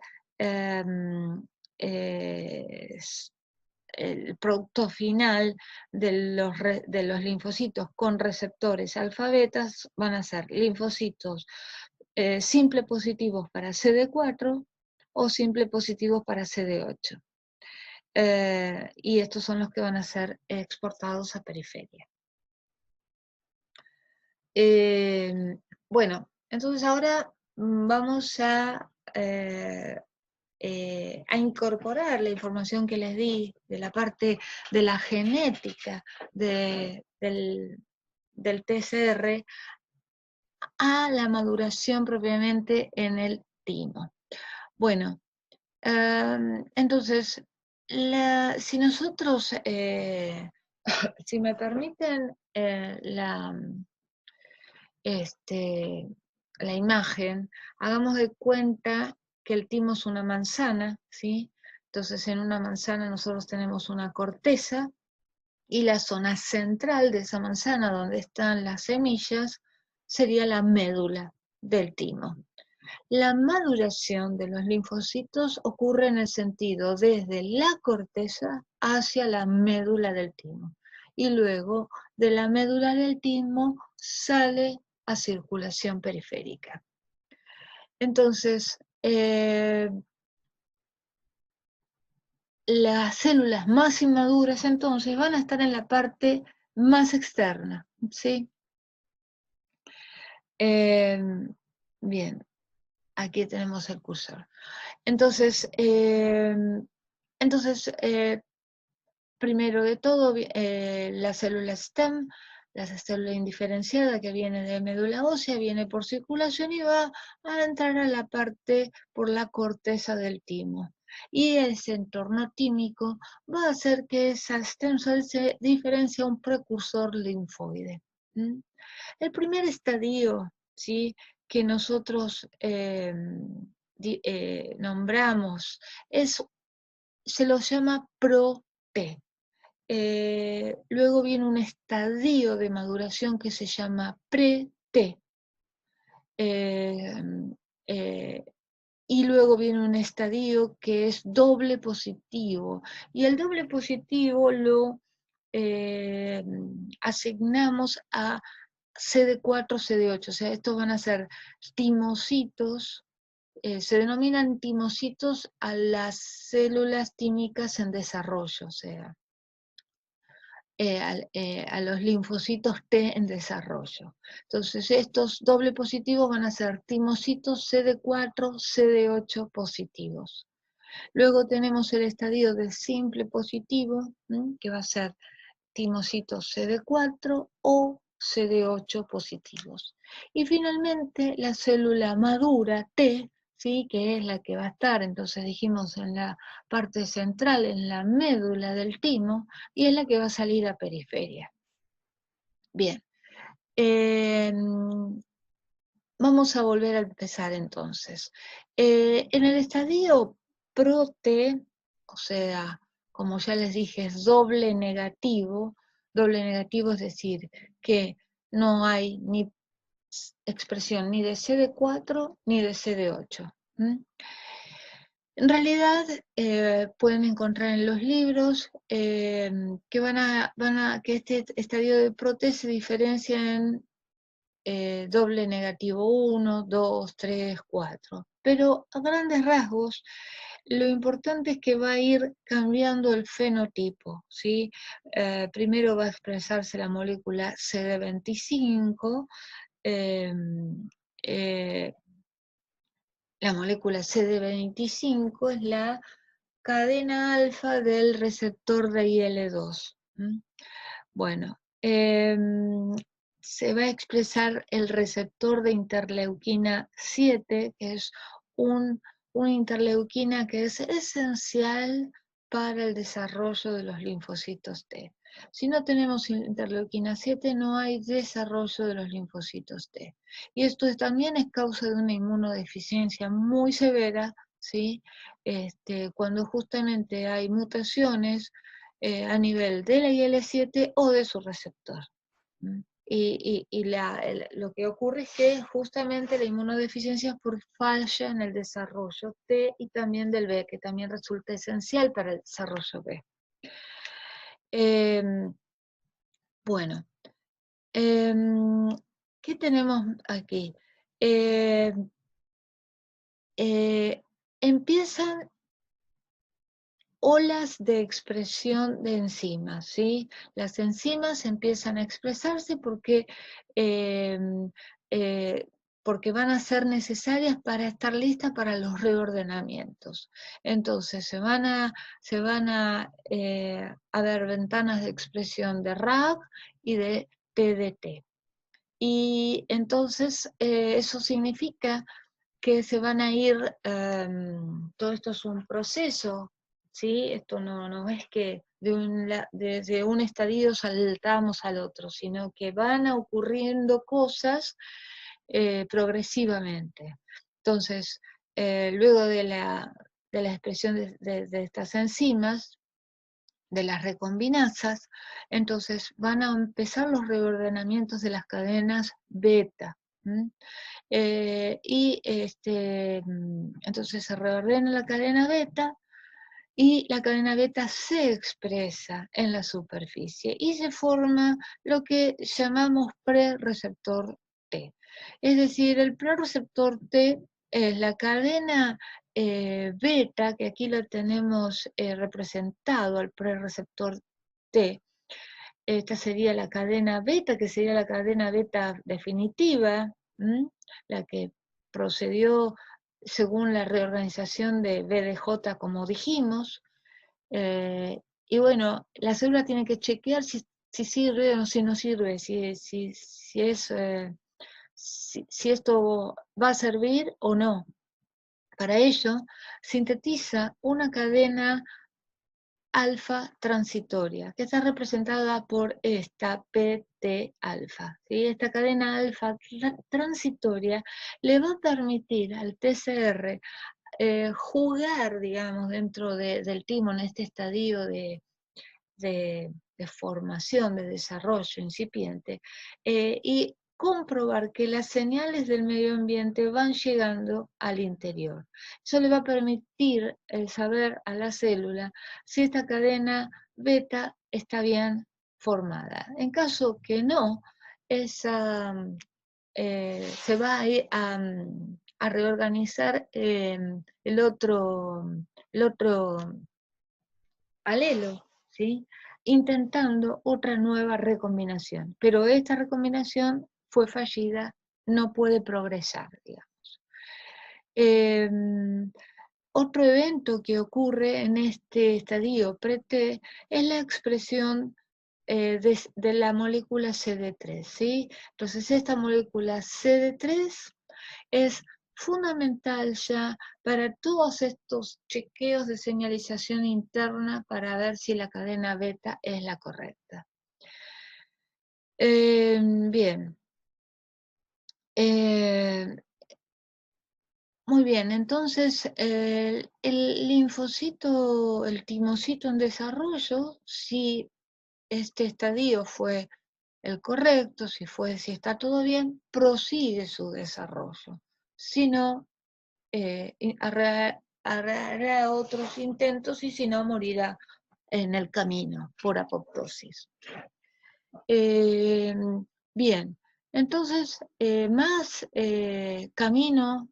el producto final de los linfocitos con receptores alfa-betas van a ser linfocitos simple positivos para CD4 o simple positivos para CD8. Y estos son los que van a ser exportados a periferia. Bueno, entonces ahora vamos a incorporar la información que les di de la parte de la genética del TCR a la maduración propiamente en el timo. Bueno, entonces, si nosotros, si me permiten la imagen, hagamos de cuenta que el timo es una manzana, ¿sí? Entonces en una manzana nosotros tenemos una corteza y la zona central de esa manzana donde están las semillas sería la médula del timo. La maduración de los linfocitos ocurre en el sentido desde la corteza hacia la médula del timo y luego de la médula del timo sale a circulación periférica. Entonces, las células más inmaduras entonces van a estar en la parte más externa, ¿sí? Bien, aquí tenemos el cursor. Entonces, primero de todo, la célula STEM, la célula indiferenciada que viene de médula ósea, viene por circulación y va a entrar a la parte por la corteza del timo. Y ese entorno tímico va a hacer que esa stem cell se diferencie a un precursor linfoide. El primer estadio, ¿sí?, que nosotros nombramos se lo llama pro-T. Luego viene un estadio de maduración que se llama pre-T. Y luego viene un estadio que es doble positivo. Y el doble positivo lo asignamos a CD4, CD8. O sea, estos van a ser timocitos. Se denominan timocitos a las células tímicas en desarrollo, o sea, a los linfocitos T en desarrollo. Entonces, estos doble positivos van a ser timocitos CD4, CD8 positivos. Luego tenemos el estadio de simple positivo, que va a ser timocitos CD4 o CD8 positivos. Y finalmente, la célula madura T, ¿sí?, que es la que va a estar, entonces dijimos, en la parte central, en la médula del timo, y es la que va a salir a periferia. Bien, vamos a volver a empezar entonces. En el estadio pro-T, o sea, como ya les dije, es doble negativo es decir, que no hay ni expresión ni de CD4 ni de CD8. En realidad, pueden encontrar en los libros que que este estadio de pro-T se diferencia en doble negativo 1, 2, 3, 4. Pero a grandes rasgos, lo importante es que va a ir cambiando el fenotipo, ¿sí? Primero va a expresarse la molécula CD25, la molécula CD25 es la cadena alfa del receptor de IL-2. Bueno, se va a expresar el receptor de interleuquina 7, que es una interleuquina que es esencial para el desarrollo de los linfocitos T. Si no tenemos interleuquina 7, no hay desarrollo de los linfocitos T. Y esto también es causa de una inmunodeficiencia muy severa, ¿sí? Cuando justamente hay mutaciones a nivel de la IL-7 o de su receptor. Lo que ocurre es que justamente la inmunodeficiencia es por falla en el desarrollo T y también del B, que también resulta esencial para el desarrollo B. Bueno, ¿qué tenemos aquí? Empiezan olas de expresión de enzimas, ¿sí? Las enzimas empiezan a expresarse porque van a ser necesarias para estar listas para los reordenamientos. Entonces se van a ver ventanas de expresión de RAG y de TDT. Y entonces eso significa que se van a ir, todo esto es un proceso, ¿sí? Esto no es que desde un estadio saltamos al otro, sino que van ocurriendo cosas progresivamente. Entonces, luego de la expresión de estas enzimas, de las recombinasas, entonces van a empezar los reordenamientos de las cadenas beta. Entonces se reordena la cadena beta y la cadena beta se expresa en la superficie y se forma lo que llamamos prereceptor T. Es decir, el prereceptor T es la cadena beta, que aquí lo tenemos representado al prereceptor T, esta sería la cadena beta, que sería la cadena beta definitiva, la que procedió según la reorganización de BDJ, como dijimos. Y bueno, la célula tiene que chequear si sirve o si no sirve, si esto va a servir o no. Para ello, sintetiza una cadena alfa transitoria, que está representada por esta PT alfa. ¿Sí? Esta cadena alfa transitoria le va a permitir al TCR jugar, digamos, dentro del timo en este estadio de formación, de desarrollo incipiente, y comprobar que las señales del medio ambiente van llegando al interior. Eso le va a permitir saber a la célula si esta cadena beta está bien formada. En caso que no, se va a ir a reorganizar el otro alelo, ¿sí? Intentando otra nueva recombinación, pero esta recombinación fue fallida, no puede progresar, digamos. Otro evento que ocurre en este estadio pre-T es la expresión de la molécula CD3, ¿sí? Entonces esta molécula CD3 es fundamental ya para todos estos chequeos de señalización interna para ver si la cadena beta es la correcta. Bien. Muy bien, entonces el linfocito, el timocito en desarrollo, si este estadio fue el correcto, si está todo bien, prosigue su desarrollo. Si no, hará otros intentos y si no, morirá en el camino por apoptosis. Bien, entonces, más camino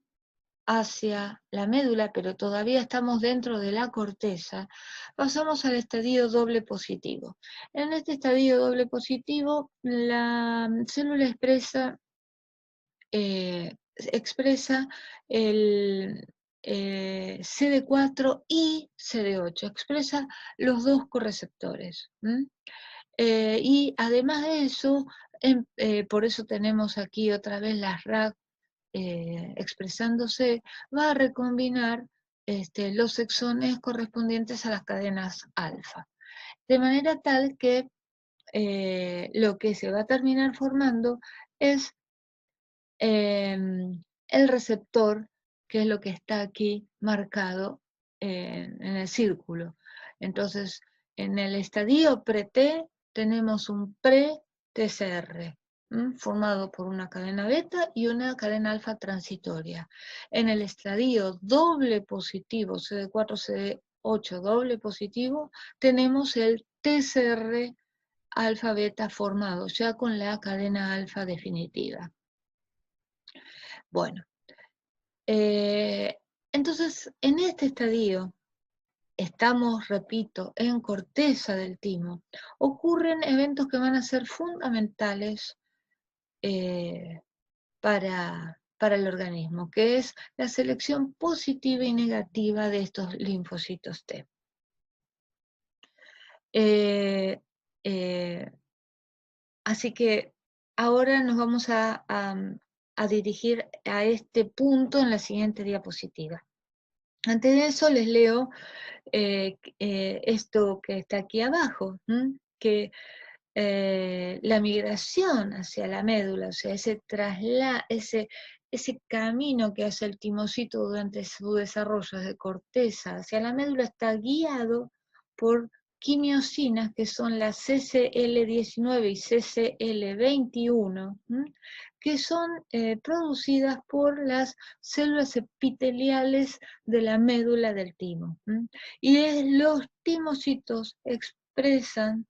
hacia la médula, pero todavía estamos dentro de la corteza, pasamos al estadio doble positivo. En este estadio doble positivo, la célula expresa el CD4 y CD8, expresa los dos correceptores. Y además de eso, por eso tenemos aquí otra vez las RAC expresándose, va a recombinar los exones correspondientes a las cadenas alfa. De manera tal que lo que se va a terminar formando es el receptor, que es lo que está aquí marcado en el círculo. Entonces, en el estadio pre-T tenemos un pre-TCR, formado por una cadena beta y una cadena alfa transitoria. En el estadio doble positivo, CD4, CD8 doble positivo, tenemos el TCR alfa beta formado, ya con la cadena alfa definitiva. Bueno, entonces en este estadio estamos, repito, en corteza del timo. Ocurren eventos que van a ser fundamentales para el organismo, que es la selección positiva y negativa de estos linfocitos T. Así que ahora nos vamos a dirigir a este punto en la siguiente diapositiva. Antes de eso les leo esto que está aquí abajo, que la migración hacia la médula, o sea, ese camino que hace el timocito durante su desarrollo de corteza hacia la médula está guiado por quimiosinas que son las CCL19 y CCL21, que son producidas por las células epiteliales de la médula del timo. Y los timocitos expresan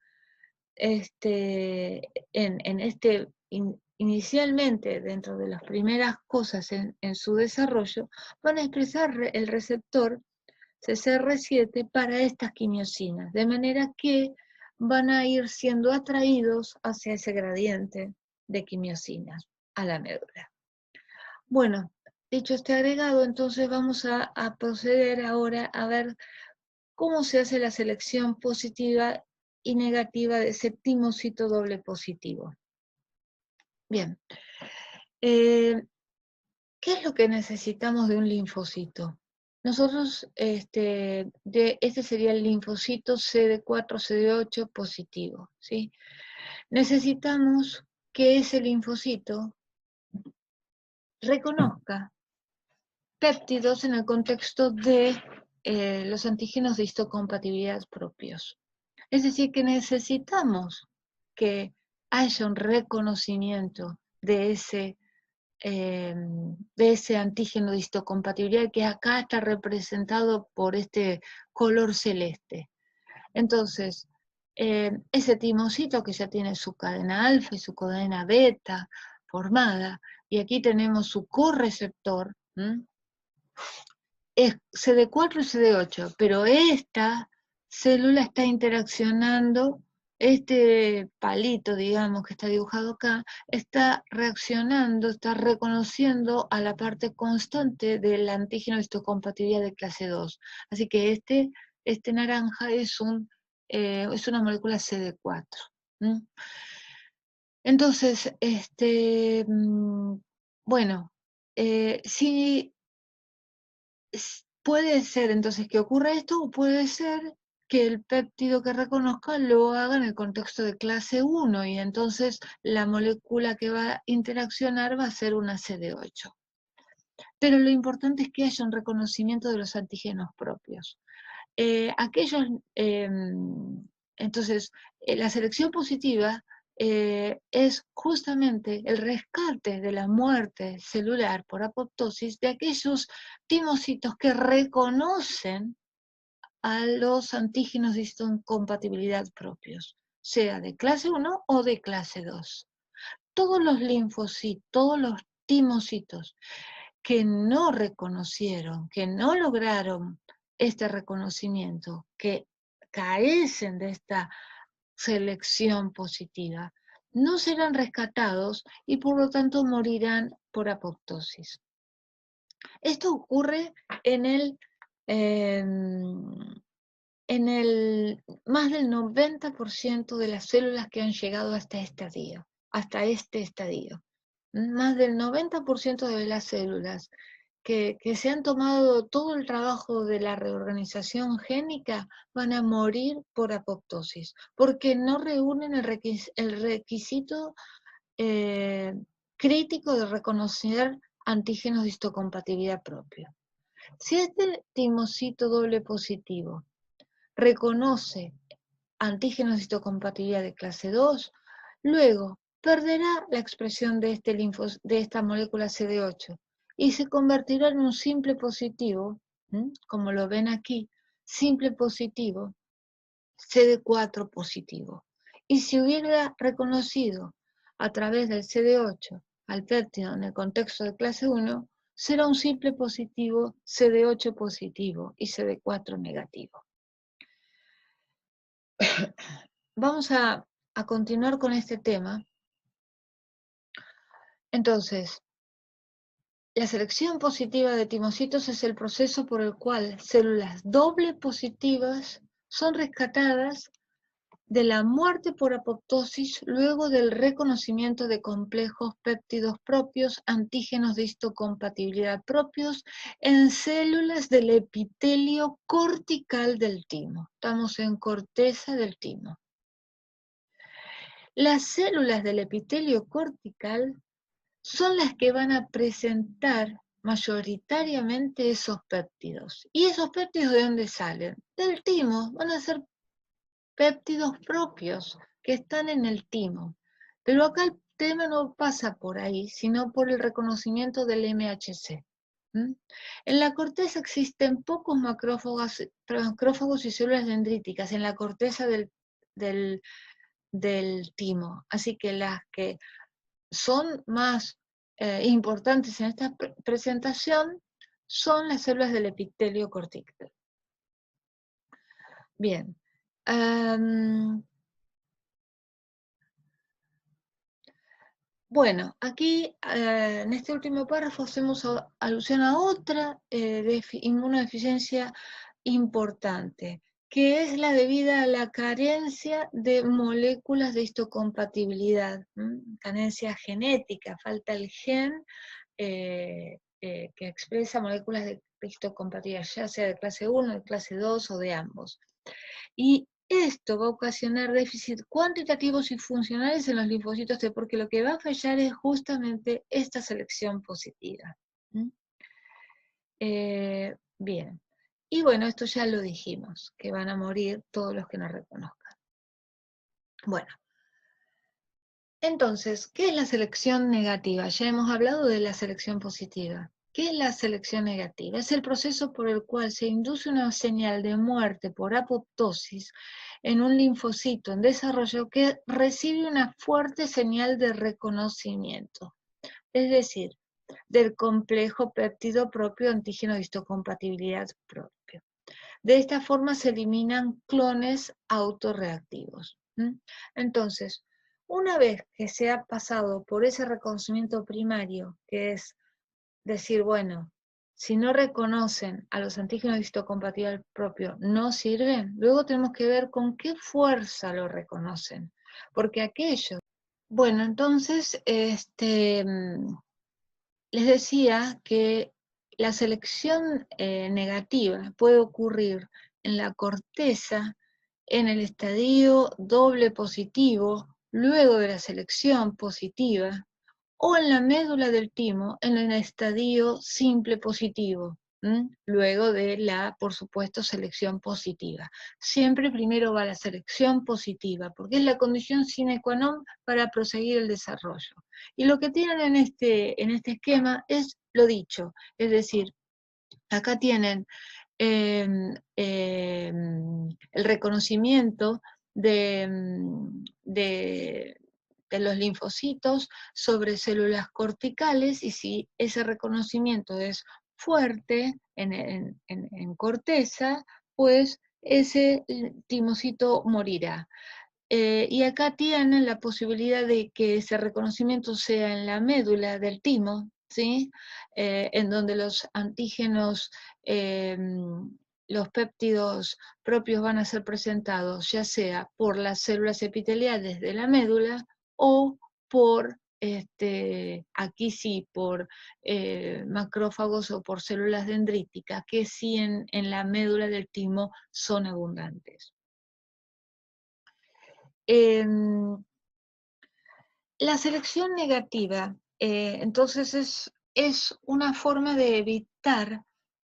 inicialmente, dentro de las primeras cosas en su desarrollo, van a expresar el receptor CCR7 para estas quimiosinas, de manera que van a ir siendo atraídos hacia ese gradiente de quimiosinas a la médula. Bueno, dicho este agregado, entonces vamos a proceder ahora a ver cómo se hace la selección positiva y negativa de ese timocito doble positivo. Bien, ¿qué es lo que necesitamos de un linfocito? Nosotros, este sería el linfocito CD4, CD8 positivo, ¿sí? Necesitamos que ese linfocito reconozca péptidos en el contexto de los antígenos de histocompatibilidad propios. Es decir, que necesitamos que haya un reconocimiento de ese antígeno de histocompatibilidad que acá está representado por este color celeste. Entonces, ese timocito que ya tiene su cadena alfa y su cadena beta formada, y aquí tenemos su correceptor, es CD4 y CD8, pero esta célula está interaccionando, este palito, digamos, que está dibujado acá, está reaccionando, está reconociendo a la parte constante del antígeno de histocompatibilidad de clase 2. Así que este naranja es una molécula CD4. Entonces, bueno, si puede ser entonces que ocurra esto, o puede ser que el péptido que reconozca lo haga en el contexto de clase 1, y entonces la molécula que va a interaccionar va a ser una CD8. Pero lo importante es que haya un reconocimiento de los antígenos propios. Entonces, la selección positiva es justamente el rescate de la muerte celular por apoptosis de aquellos timocitos que reconocen a los antígenos de histocompatibilidad propios, sea de clase 1 o de clase 2. Todos los linfocitos, todos los timocitos que no reconocieron, que no lograron este reconocimiento, que carecen de esta selección positiva, no serán rescatados y por lo tanto morirán por apoptosis. Esto ocurre en el más del 90% de las células que han llegado hasta este estadio. Más del 90% de las células que se han tomado todo el trabajo de la reorganización génica van a morir por apoptosis, porque no reúnen el requisito crítico de reconocer antígenos de histocompatibilidad propio. Si este timocito doble positivo reconoce antígenos de histocompatibilidad de clase 2, luego perderá la expresión de esta molécula CD8 y se convertirá en un simple positivo, como lo ven aquí, simple positivo, CD4 positivo. Y si hubiera reconocido a través del CD8 al péptido en el contexto de clase 1, será un simple positivo, CD8 positivo y CD4 negativo. Vamos a continuar con este tema. Entonces, la selección positiva de timocitos es el proceso por el cual células doble positivas son rescatadas de la muerte por apoptosis luego del reconocimiento de complejos péptidos propios, antígenos de histocompatibilidad propios en células del epitelio cortical del timo. Estamos en corteza del timo. Las células del epitelio cortical son las que van a presentar mayoritariamente esos péptidos. ¿Y esos péptidos de dónde salen? Del timo, van a ser péptidos propios que están en el timo. Pero acá el tema no pasa por ahí, sino por el reconocimiento del MHC. En la corteza existen pocos macrófagos y células dendríticas en la corteza del timo. Así que las que son más importantes en esta presentación son las células del epitelio cortical. Bien. Bueno, aquí en este último párrafo hacemos alusión a otra inmunodeficiencia importante, que es la debida a la carencia de moléculas de histocompatibilidad, carencia genética, falta el gen que expresa moléculas de histocompatibilidad, ya sea de clase 1, de clase 2 o de ambos. Y esto va a ocasionar déficit cuantitativos y funcionales en los linfocitos T, porque lo que va a fallar es justamente esta selección positiva. Bien. Y bueno, esto ya lo dijimos, que van a morir todos los que no reconozcan. Bueno. Entonces, ¿qué es la selección negativa? Ya hemos hablado de la selección positiva. ¿Qué es la selección negativa? Es el proceso por el cual se induce una señal de muerte por apoptosis en un linfocito en desarrollo que recibe una fuerte señal de reconocimiento, es decir, del complejo péptido propio antígeno de histocompatibilidad propio. De esta forma se eliminan clones autorreactivos. Entonces, una vez que se ha pasado por ese reconocimiento primario, que es decir, bueno, si no reconocen a los antígenos de histocompatibilidad propio, no sirven, luego tenemos que ver con qué fuerza lo reconocen, porque aquellos... Bueno, entonces, les decía que la selección negativa puede ocurrir en la corteza, en el estadio doble positivo, luego de la selección positiva, o en la médula del timo, en el estadio simple positivo, luego de la, por supuesto, selección positiva. Siempre primero va la selección positiva, porque es la condición sine qua non para proseguir el desarrollo. Y lo que tienen en este esquema es lo dicho, es decir, acá tienen el reconocimiento de los linfocitos sobre células corticales, y si ese reconocimiento es fuerte en corteza, pues ese timocito morirá. Y acá tienen la posibilidad de que ese reconocimiento sea en la médula del timo, ¿sí? En donde los antígenos, los péptidos propios van a ser presentados ya sea por las células epiteliales de la médula o por, aquí sí, por macrófagos o por células dendríticas, que sí en la médula del timo son abundantes. La selección negativa, entonces, es una forma de evitar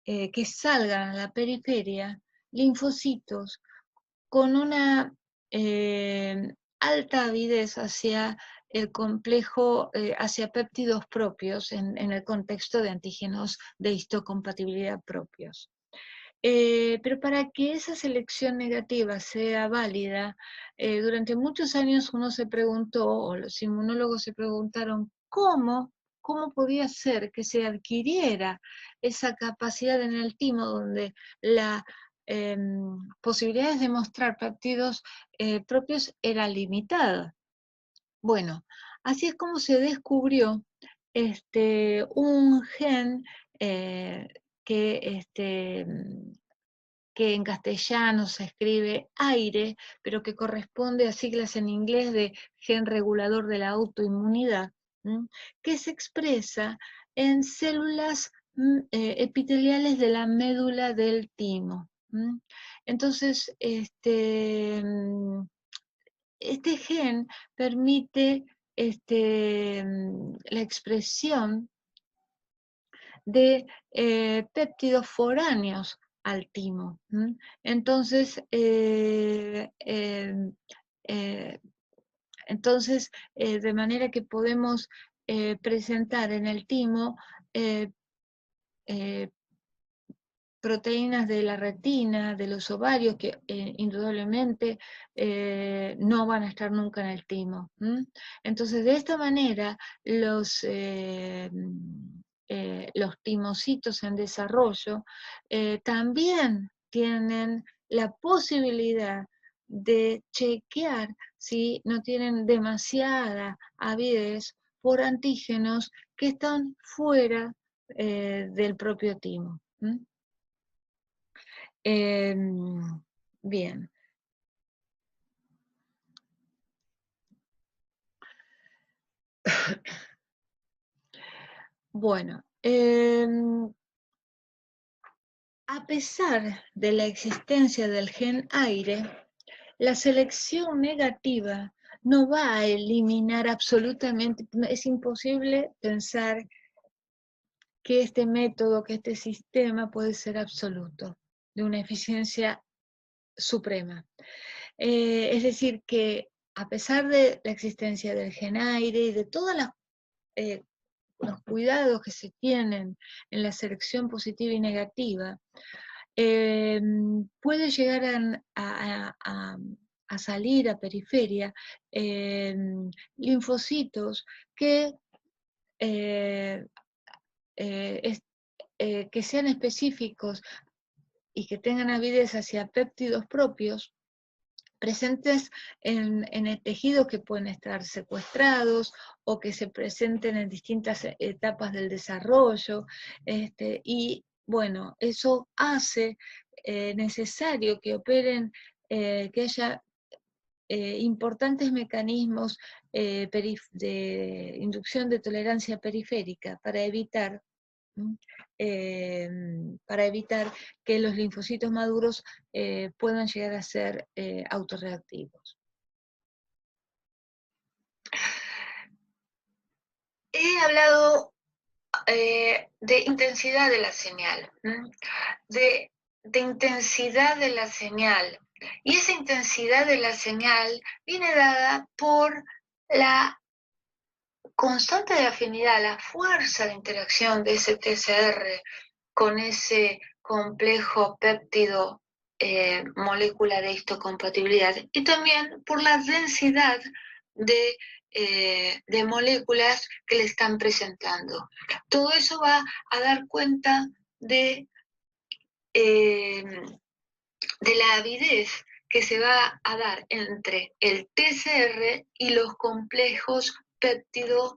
que salgan a la periferia linfocitos con una alta avidez hacia el complejo, hacia péptidos propios en el contexto de antígenos de histocompatibilidad propios. Pero para que esa selección negativa sea válida, durante muchos años uno se preguntó, o los inmunólogos se preguntaron, ¿cómo podía ser que se adquiriera esa capacidad en el timo donde la posibilidades de mostrar péptidos propios era limitada? Bueno, así es como se descubrió un gen que que en castellano se escribe aire, pero que corresponde a siglas en inglés de gen regulador de la autoinmunidad, que se expresa en células epiteliales de la médula del timo. Entonces, este gen permite la expresión de péptidos foráneos al timo. Entonces, de manera que podemos presentar en el timo proteínas de la retina, de los ovarios, que indudablemente no van a estar nunca en el timo. Entonces, de esta manera, los timocitos en desarrollo también tienen la posibilidad de chequear si no tienen demasiada avidez por antígenos que están fuera del propio timo. Bien. Bueno, a pesar de la existencia del gen aire, la selección negativa no va a eliminar absolutamente, es imposible pensar que este método, que este sistema puede ser absoluto, de una eficiencia suprema. Es decir, que a pesar de la existencia del gen aire y de todos los cuidados que se tienen en la selección positiva y negativa, puede llegar a salir a periferia linfocitos que, que sean específicos y que tengan avidez hacia péptidos propios presentes en el tejido, que pueden estar secuestrados o que se presenten en distintas etapas del desarrollo, y bueno, eso hace necesario que operen, que haya importantes mecanismos de inducción de tolerancia periférica para evitar que los linfocitos maduros puedan llegar a ser autorreactivos. He hablado de intensidad de la señal, de intensidad de la señal, y esa intensidad de la señal viene dada por la constante de afinidad, la fuerza de interacción de ese TCR con ese complejo péptido molécula de histocompatibilidad, y también por la densidad de moléculas que le están presentando. Todo eso va a dar cuenta de la avidez que se va a dar entre el TCR y los complejos péptido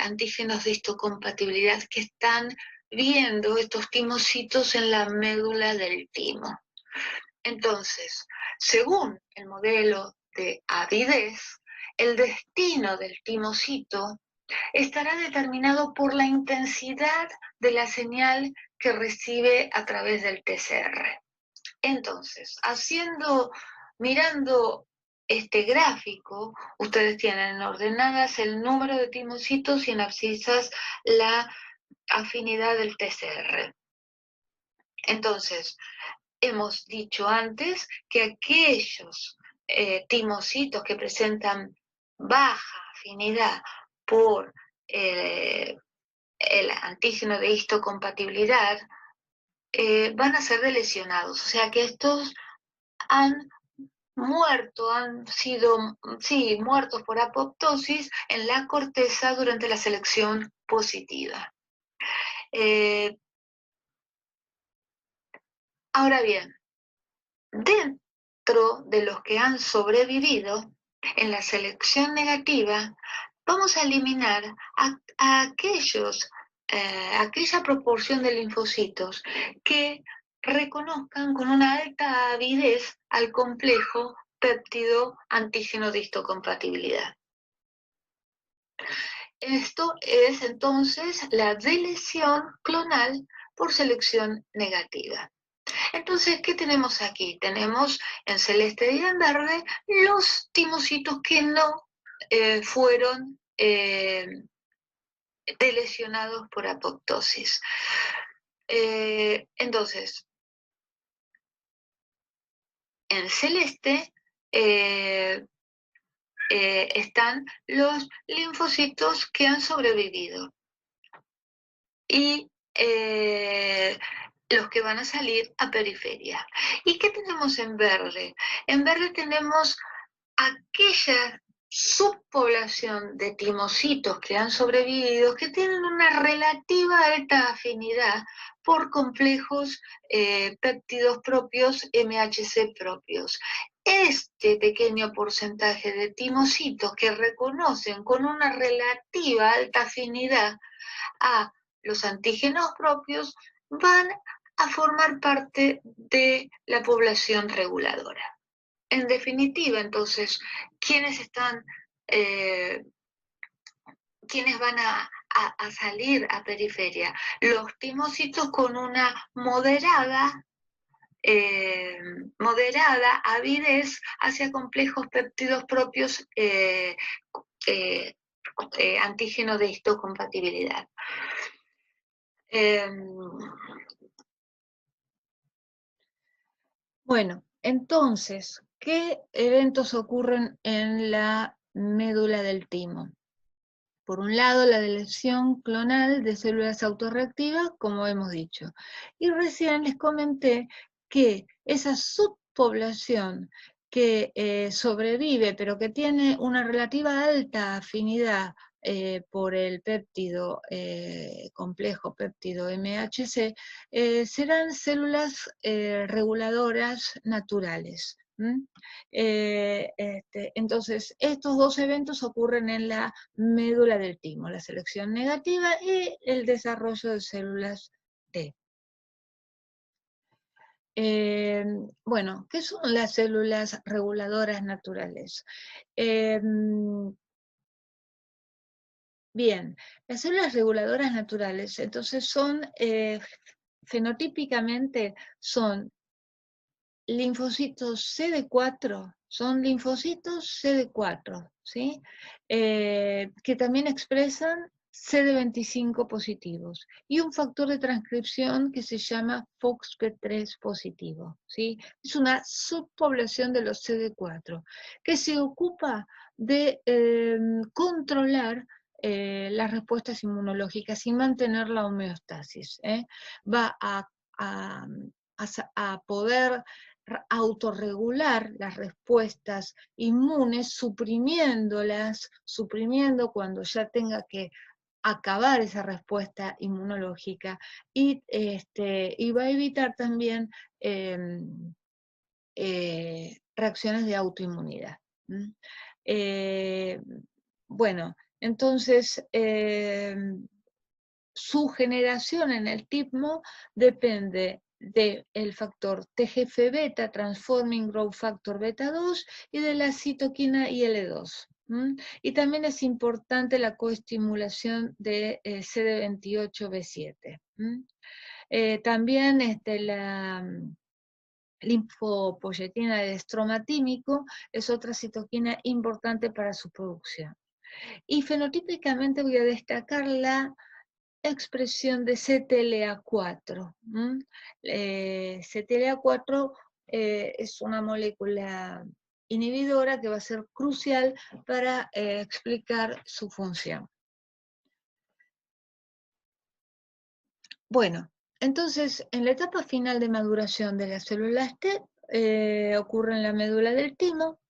antígenos de histocompatibilidad que están viendo estos timocitos en la médula del timo. Entonces, según el modelo de avidez, el destino del timocito estará determinado por la intensidad de la señal que recibe a través del TCR. Entonces, mirando este gráfico, ustedes tienen ordenadas el número de timocitos y en abscisas la afinidad del TCR. Entonces, hemos dicho antes que aquellos timocitos que presentan baja afinidad por el antígeno de histocompatibilidad van a ser delecionados, o sea que estos han muerto, han sido, sí, muertos por apoptosis en la corteza durante la selección positiva. Ahora bien, dentro de los que han sobrevivido en la selección negativa, vamos a eliminar a aquella proporción de linfocitos que reconozcan con una alta avidez al complejo péptido antígeno de histocompatibilidad. Esto es entonces la delesión clonal por selección negativa. Entonces, ¿qué tenemos aquí? Tenemos en celeste y en verde los timocitos que no fueron delecionados por apoptosis. Entonces, en celeste están los linfocitos que han sobrevivido y los que van a salir a periferia. ¿Y qué tenemos en verde? En verde tenemos aquella subpoblación de timocitos que han sobrevivido, que tienen una relativa alta afinidad por complejos péptidos propios, MHC propios. este pequeño porcentaje de timocitos que reconocen con una relativa alta afinidad a los antígenos propios van a formar parte de la población reguladora. En definitiva, entonces, ¿quiénes están, quiénes van a salir a periferia? Los timocitos con una moderada avidez hacia complejos péptidos propios antígeno de histocompatibilidad. Bueno, entonces, ¿qué eventos ocurren en la médula del timo? Por un lado, la deleción clonal de células autorreactivas, como hemos dicho. Y recién les comenté que esa subpoblación que sobrevive, pero que tiene una relativa alta afinidad por el péptido complejo, péptido MHC, serán células reguladoras naturales. Entonces, estos dos eventos ocurren en la médula del timo, la selección negativa y el desarrollo de células T. Bueno, ¿qué son las células reguladoras naturales? Bien, las células reguladoras naturales, entonces son, fenotípicamente, son linfocitos CD4, son linfocitos CD4, ¿sí? Que también expresan CD25 positivos y un factor de transcripción que se llama FOXP3 positivo, ¿sí? Es una subpoblación de los CD4 que se ocupa de controlar las respuestas inmunológicas y mantener la homeostasis. Va a poder autorregular las respuestas inmunes, suprimiendo cuando ya tenga que acabar esa respuesta inmunológica y va a evitar también reacciones de autoinmunidad. Bueno, entonces su generación en el TIPMO depende del factor TGF-beta, Transforming Growth Factor beta 2, y de la citoquina IL-2. Y también es importante la coestimulación de CD28B7. También la linfopoyetina de estromatímico es otra citoquina importante para su producción. Y fenotípicamente voy a destacar la expresión de CTLA4. CTLA4 es una molécula inhibidora que va a ser crucial para explicar su función. Bueno, entonces, en la etapa final de maduración de las células T, ocurre en la médula del timo.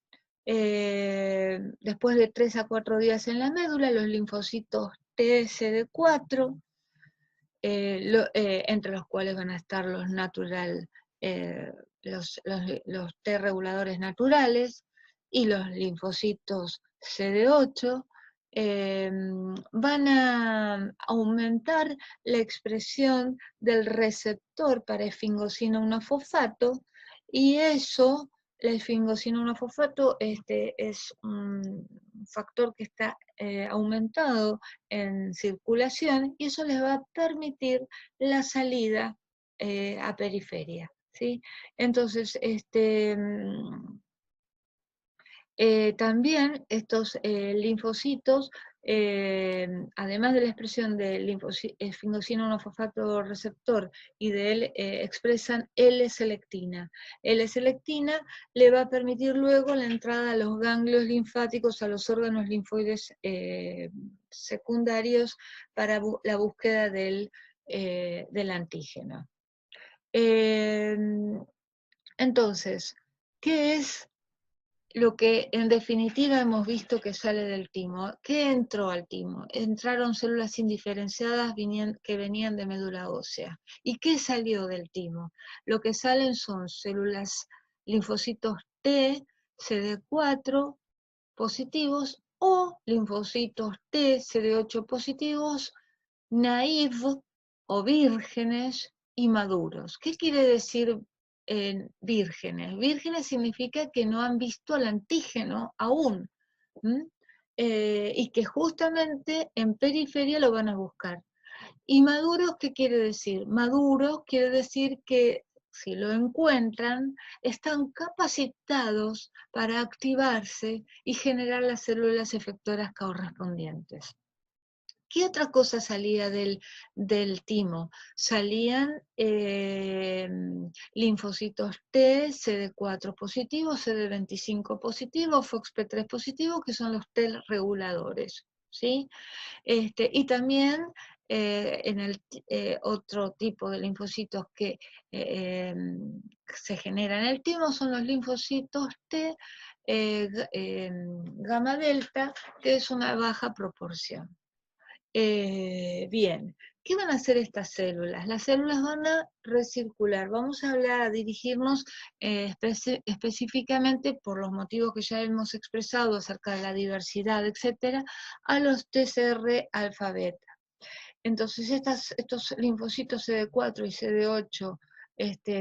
Después de 3 a 4 días en la médula, los linfocitos TSD4, entre los cuales van a estar los los T reguladores naturales y los linfocitos CD8, van a aumentar la expresión del receptor para esfingosina 1-fosfato, y eso, la esfingosina 1-fosfato, es un factor que está aumentado en circulación, y eso les va a permitir la salida a periferia, ¿sí? Entonces, también estos linfocitos, además de la expresión del esfingosina 1-fosfato receptor y de él, expresan L-selectina. L-selectina le va a permitir luego la entrada a los ganglios linfáticos, a los órganos linfoides secundarios para la búsqueda del antígeno. Entonces, ¿qué es lo que en definitiva hemos visto que sale del timo? ¿Qué entró al timo? Entraron células indiferenciadas que venían de médula ósea. ¿Y qué salió del timo? Lo que salen son células, linfocitos T, CD4 positivos o linfocitos T, CD8 positivos, naive o vírgenes y maduros. ¿Qué quiere decir vírgenes? Vírgenes significa que no han visto el antígeno aún, y que justamente en periferia lo van a buscar. ¿Y maduros qué quiere decir? Maduros quiere decir que si lo encuentran, están capacitados para activarse y generar las células efectoras correspondientes. ¿Qué otra cosa salía del timo? Salían linfocitos T, CD4 positivos, CD25 positivos, FOXP3 positivo, que son los T reguladores, ¿sí? Y también en el otro tipo de linfocitos que se generan en el timo son los linfocitos T gamma delta, que es una baja proporción. Bien, ¿qué van a hacer estas células? Las células van a recircular. Vamos a hablar, a dirigirnos específicamente por los motivos que ya hemos expresado acerca de la diversidad, etcétera, a los TCR alfa beta. Entonces estos linfocitos CD4 y CD8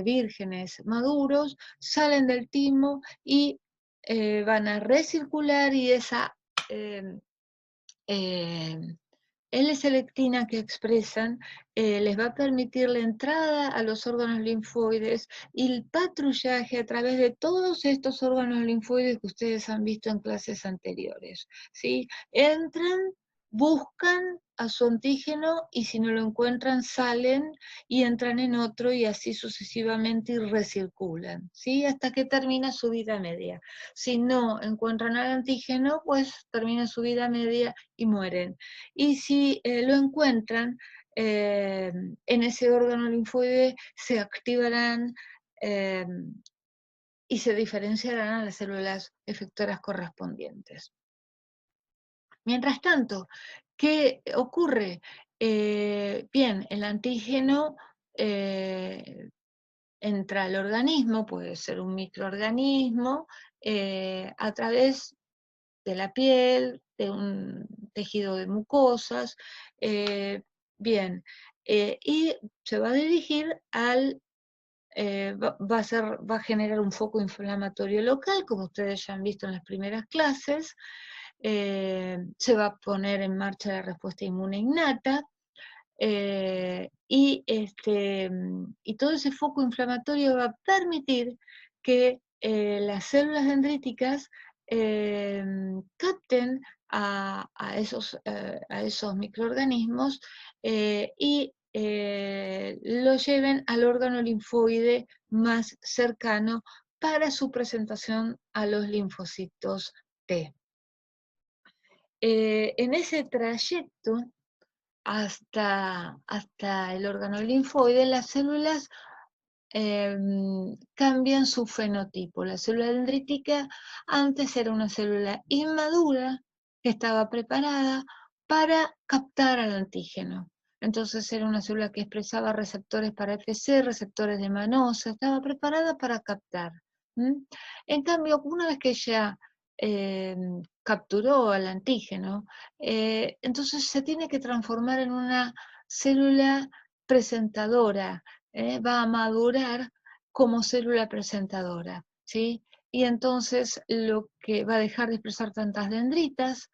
vírgenes maduros salen del timo y van a recircular, y esa L-selectina que expresan les va a permitir la entrada a los órganos linfoides y el patrullaje a través de todos estos órganos linfoides que ustedes han visto en clases anteriores, ¿sí? Entran, buscan a su antígeno y si no lo encuentran salen y entran en otro y así sucesivamente y recirculan, ¿sí? Hasta que termina su vida media. Si no encuentran al antígeno, pues termina su vida media y mueren. Y si lo encuentran, en ese órgano linfoide se activarán y se diferenciarán a las células efectoras correspondientes. Mientras tanto, ¿qué ocurre? Bien, el antígeno entra al organismo, puede ser un microorganismo, a través de la piel, de un tejido de mucosas, bien, y se va a dirigir al, va a generar un foco inflamatorio local, como ustedes ya han visto en las primeras clases, se va a poner en marcha la respuesta inmune innata, y todo ese foco inflamatorio va a permitir que las células dendríticas capten a esos microorganismos y lo lleven al órgano linfoide más cercano para su presentación a los linfocitos T. En ese trayecto hasta el órgano linfoide, las células cambian su fenotipo. La célula dendrítica antes era una célula inmadura que estaba preparada para captar al antígeno. Entonces era una célula que expresaba receptores para FC, receptores de manosa, estaba preparada para captar. En cambio, una vez que ya capturó al antígeno, entonces se tiene que transformar en una célula presentadora, va a madurar como célula presentadora, ¿sí? Y entonces lo que va a dejar de expresar tantas dendritas,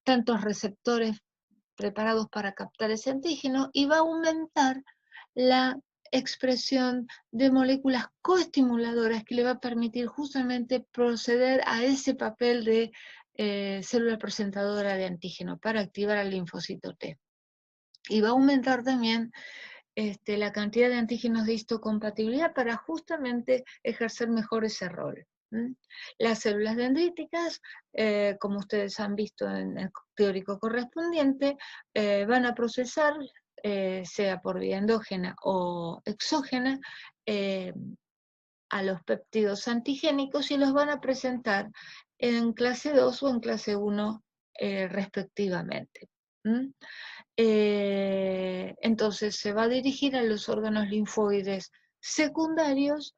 tantos receptores preparados para captar ese antígeno, y va a aumentar la expresión de moléculas coestimuladoras que le va a permitir justamente proceder a ese papel de célula presentadora de antígeno para activar al linfocito T. Y va a aumentar también la cantidad de antígenos de histocompatibilidad para justamente ejercer mejor ese rol. Las células dendríticas, como ustedes han visto en el teórico correspondiente, van a procesar, sea por vía endógena o exógena, a los péptidos antigénicos y los van a presentar en clase 2 o en clase 1 respectivamente. Entonces se va a dirigir a los órganos linfoides secundarios,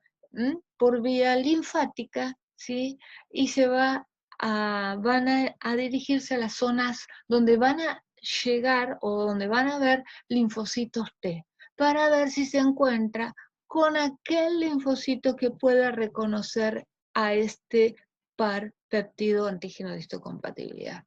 por vía linfática, ¿sí? Y van a dirigirse a las zonas donde van a llegar o donde van a ver linfocitos T, para ver si se encuentra con aquel linfocito que pueda reconocer a este par péptido antígeno de histocompatibilidad.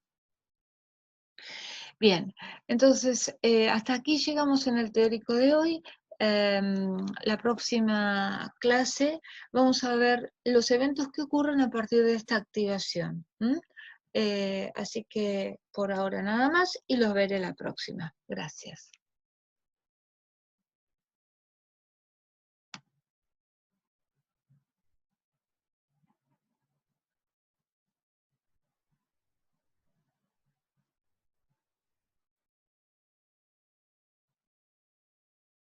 Bien, entonces hasta aquí llegamos en el teórico de hoy. La próxima clase vamos a ver los eventos que ocurren a partir de esta activación. Así que por ahora nada más y los veré la próxima. Gracias.